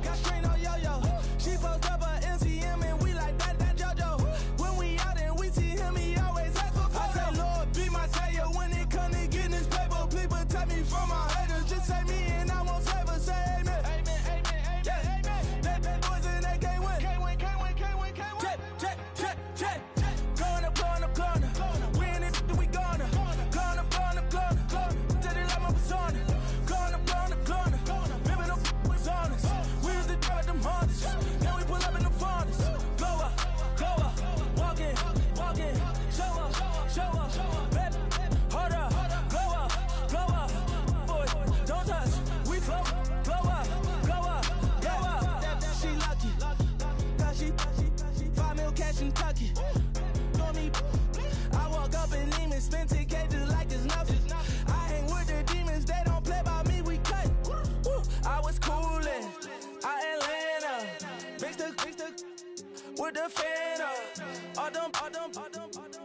Got strain on yo-yo. She post up a MCM and we like that JoJo. When we out and we see him, he always ask for photo. I say, Lord, be my savior when it come to getting this paper. Please protect me from my haters. Just say me and I won't save her. Say amen. Amen, amen, amen, yeah. Amen. That boys and they can't win. Can't win, can't win, can't win, can't win. Check, check, check, check. Going up, going up, going up. Win it, we gonna. Gonna, gonna, gonna. Did it like my persona. Gonna, gonna, gonna. Remember the was honest. We was the drug them hardest. Then we pull up in the furnace. Glow up, walking, walking. Show up, baby, hold up, glow up, boy, don't touch, we float, glow up, yeah, she lucky, cause she 5 mil cash in Kentucky, know me, I walk up in Neiman, spend 10K just like it's nothing, I hang with the demons, they don't play by me, we cut, I was coolin', Atlanta, mixed the, with the fan up, all them,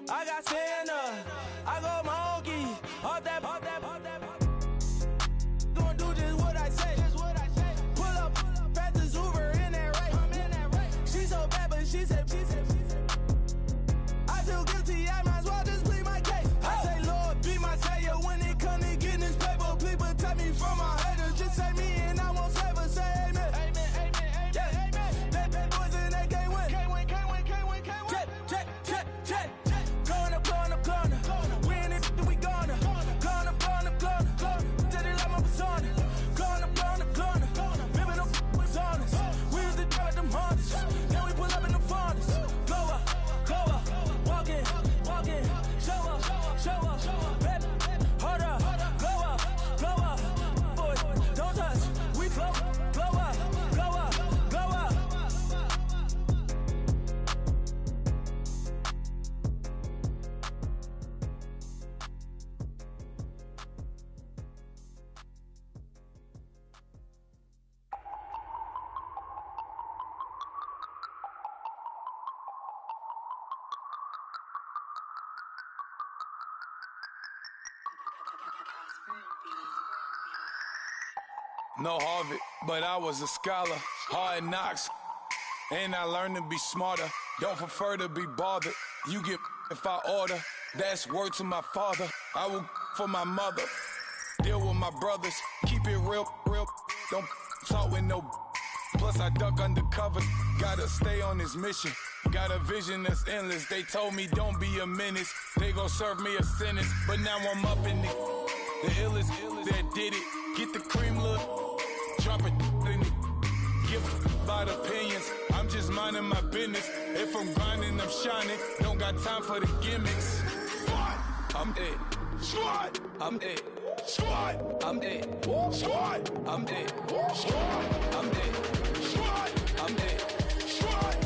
I got Santa, I go monkey, all that, gonna do just what I say, pull up, pass the Uber in that right, she so bad but she said, I feel guilty, I might as well just plead my case, I say Lord, be my savior when it come to getting this paper, please protect me from my haters, just say me and I won't save her, say amen, amen, amen, amen, yeah, amen, that boys and they can't win, can't win, can't win, can't win, can't win, check, check, check, gonna, win it, we gonna, did it like my persona, gonna, remember the was honest, we was the drug them hardest, then we pull up in the furnace, glow up, walking, show up, baby, hold up, glow up, boy, don't touch, we float, glow up. No Harvard, but I was a scholar. Hard knocks, and I learned to be smarter. Don't prefer to be bothered. You get if I order. That's word to my father. I will for my mother. Deal with my brothers. Keep it real. Don't talk with no. Plus I duck undercover. Gotta stay on this mission. Got a vision that's endless. They told me don't be a menace. They gon' serve me a sentence. But now I'm up in the illest that did it. Get the cream look. Drop it in it. Give about opinions. I'm just minding my business. If I'm grinding, I'm shining. Don't got time for the gimmicks. Squad, I'm dead. Squad, I'm dead. Squad, I'm dead. Squad, I'm dead. Squad, I'm dead. Squad, I'm dead. Squad.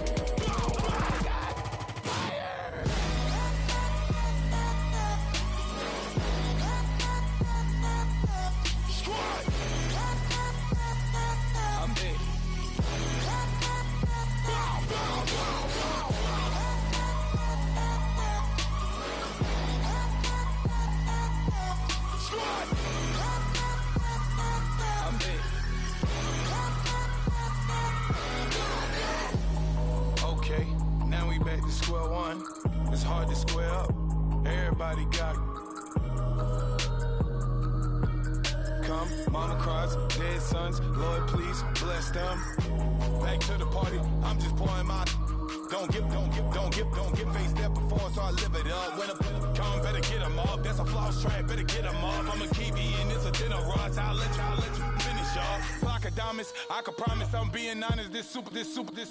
back to square one. It's hard to square up. Everybody got come, mama cries, dead sons. Lord, please bless them. Back to the party. I'm just pouring my. Don't get face that before, so I live it up. When I come, better get them up. That's a floss track, better get them up. I'ma keep eating, it's a dinner rush. I'll let you finish up. Flock of diamonds, I can promise I'm being honest. This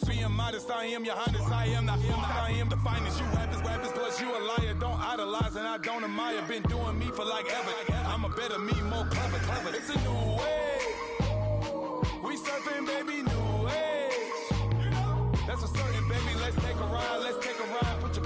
being modest. I am your highness, I am the finest. You rappers, plus you a liar. Don't idolize and I don't admire. Been doing me for like ever. I'm a better me, more clever. It's a new way. We surfing, baby, new age. That's a certain, baby. Let's take a ride. Put your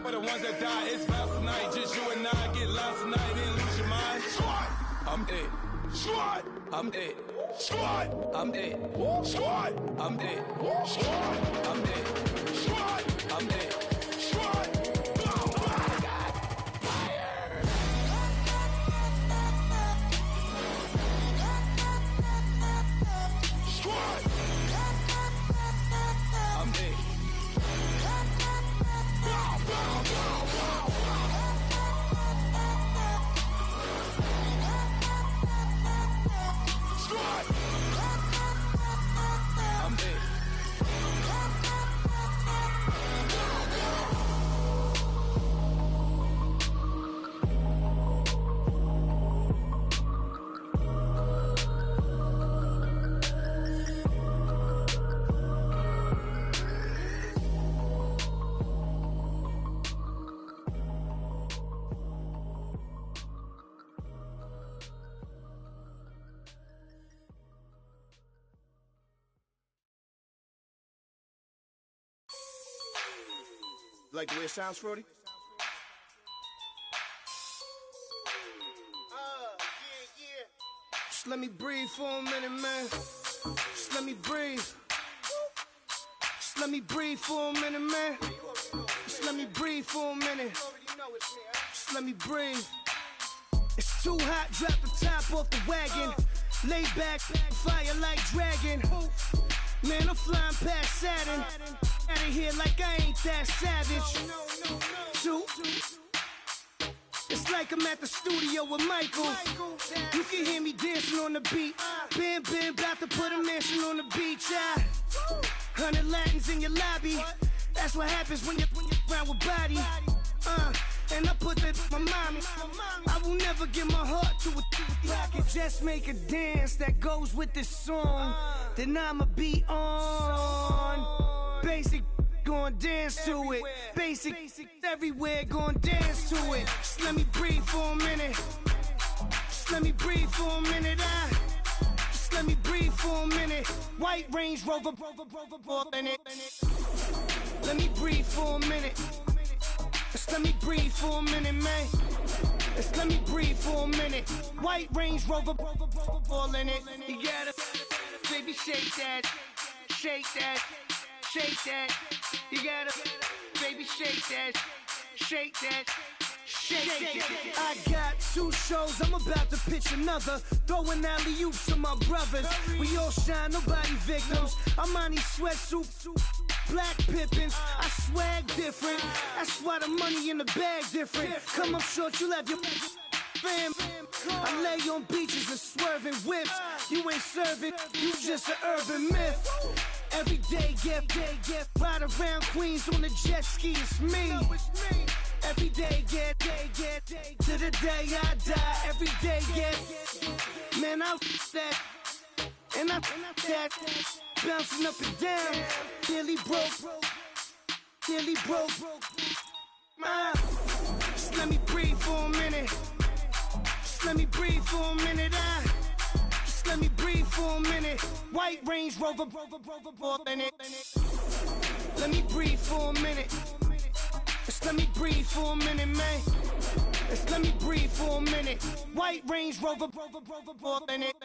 for the ones that die. It's vows tonight. Just you and I get lost tonight and lose your mind. Squad, I'm dead. Squad, I'm dead. Squad, I'm dead. Squad, I'm dead. Squad, I'm dead. Squad, I'm dead. Squad. Like the way it sounds, Frody? Yeah. Just let me breathe for a minute, man. Just let me breathe. Just let me breathe for a minute, man. Just let me breathe for a minute. Just let me breathe. It's too hot, drop the top off the wagon. Lay back, fire like dragon. Man, I'm flying past Saturn. Out of here like I ain't that savage. Two. It's like I'm at the studio with Michael. You can hear me dancing on the beat. Bam, about to put a mansion on the beach. 100 Latins in your lobby. That's what happens when you're around with body. And I put that in my mommy. I will never give my heart to a I can just make a dance that goes with this song. Then I'ma be on. Basic, gon' dance to it. Basic, everywhere, gon' dance to it. Just let me breathe for a minute. Just let me breathe for a minute. Just let me breathe for a minute. White Range Rover, in it. Let me breathe for a minute. Just let me breathe for a minute, man. Just let me breathe for a minute. White Range Rover, all in it. You gotta, baby, shake that, shake that. Shake that, you gotta, baby, shake that, shake that, shake that. I got 2 shows, I'm about to pitch another. Throwing alley-oops to my brothers. We all shine, nobody victims. I'm on these sweatsuits, black Pippins. I swag different, that's why the money in the bag different. Come up short, you'll have your fam. I lay on beaches and swerving whips. You ain't serving, you just an urban myth. Every day, get ride around Queens on the jet ski, it's me. Every day, get to the day I die. Every day, get man, I that and I that bouncing up and down. Nearly broke. Just let me breathe for a minute. Just let me breathe for a minute. Just let me breathe for a minute. White Range Rover, in it. Let me breathe for a minute. Just let me breathe for a minute, man. Just let me breathe for a minute. White Range Rover, in it.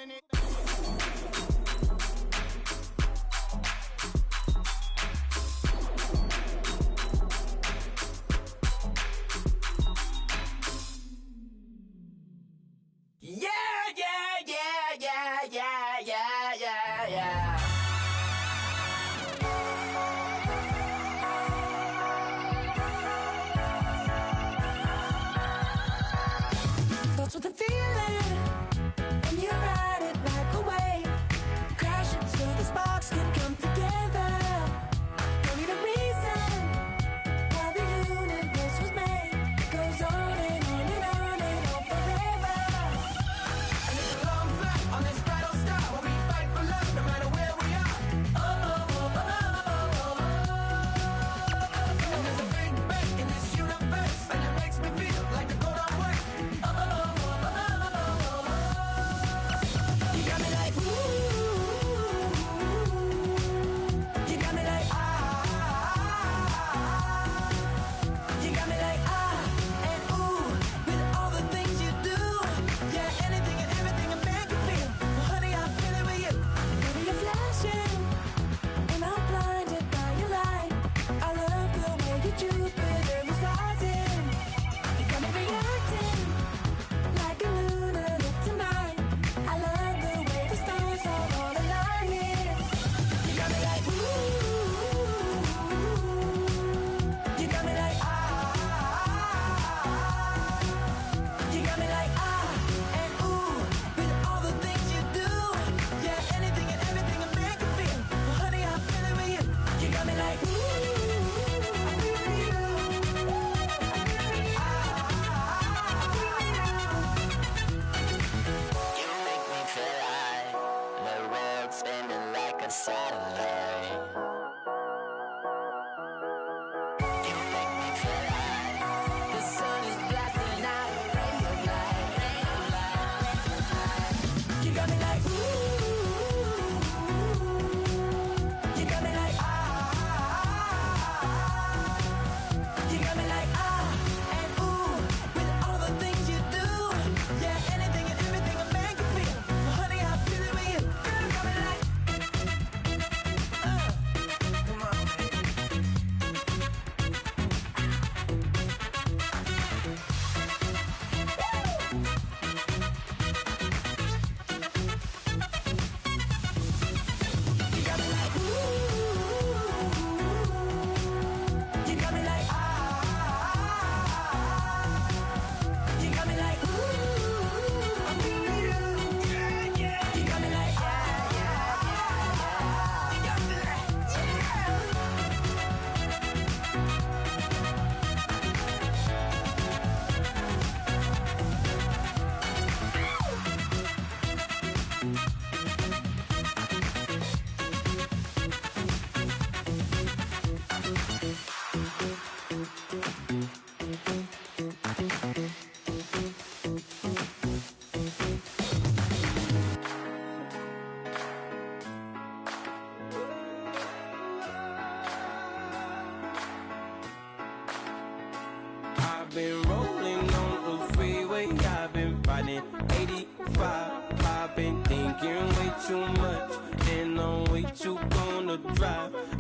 in 85. I've been thinking way too much, and I'm way too gonna drive.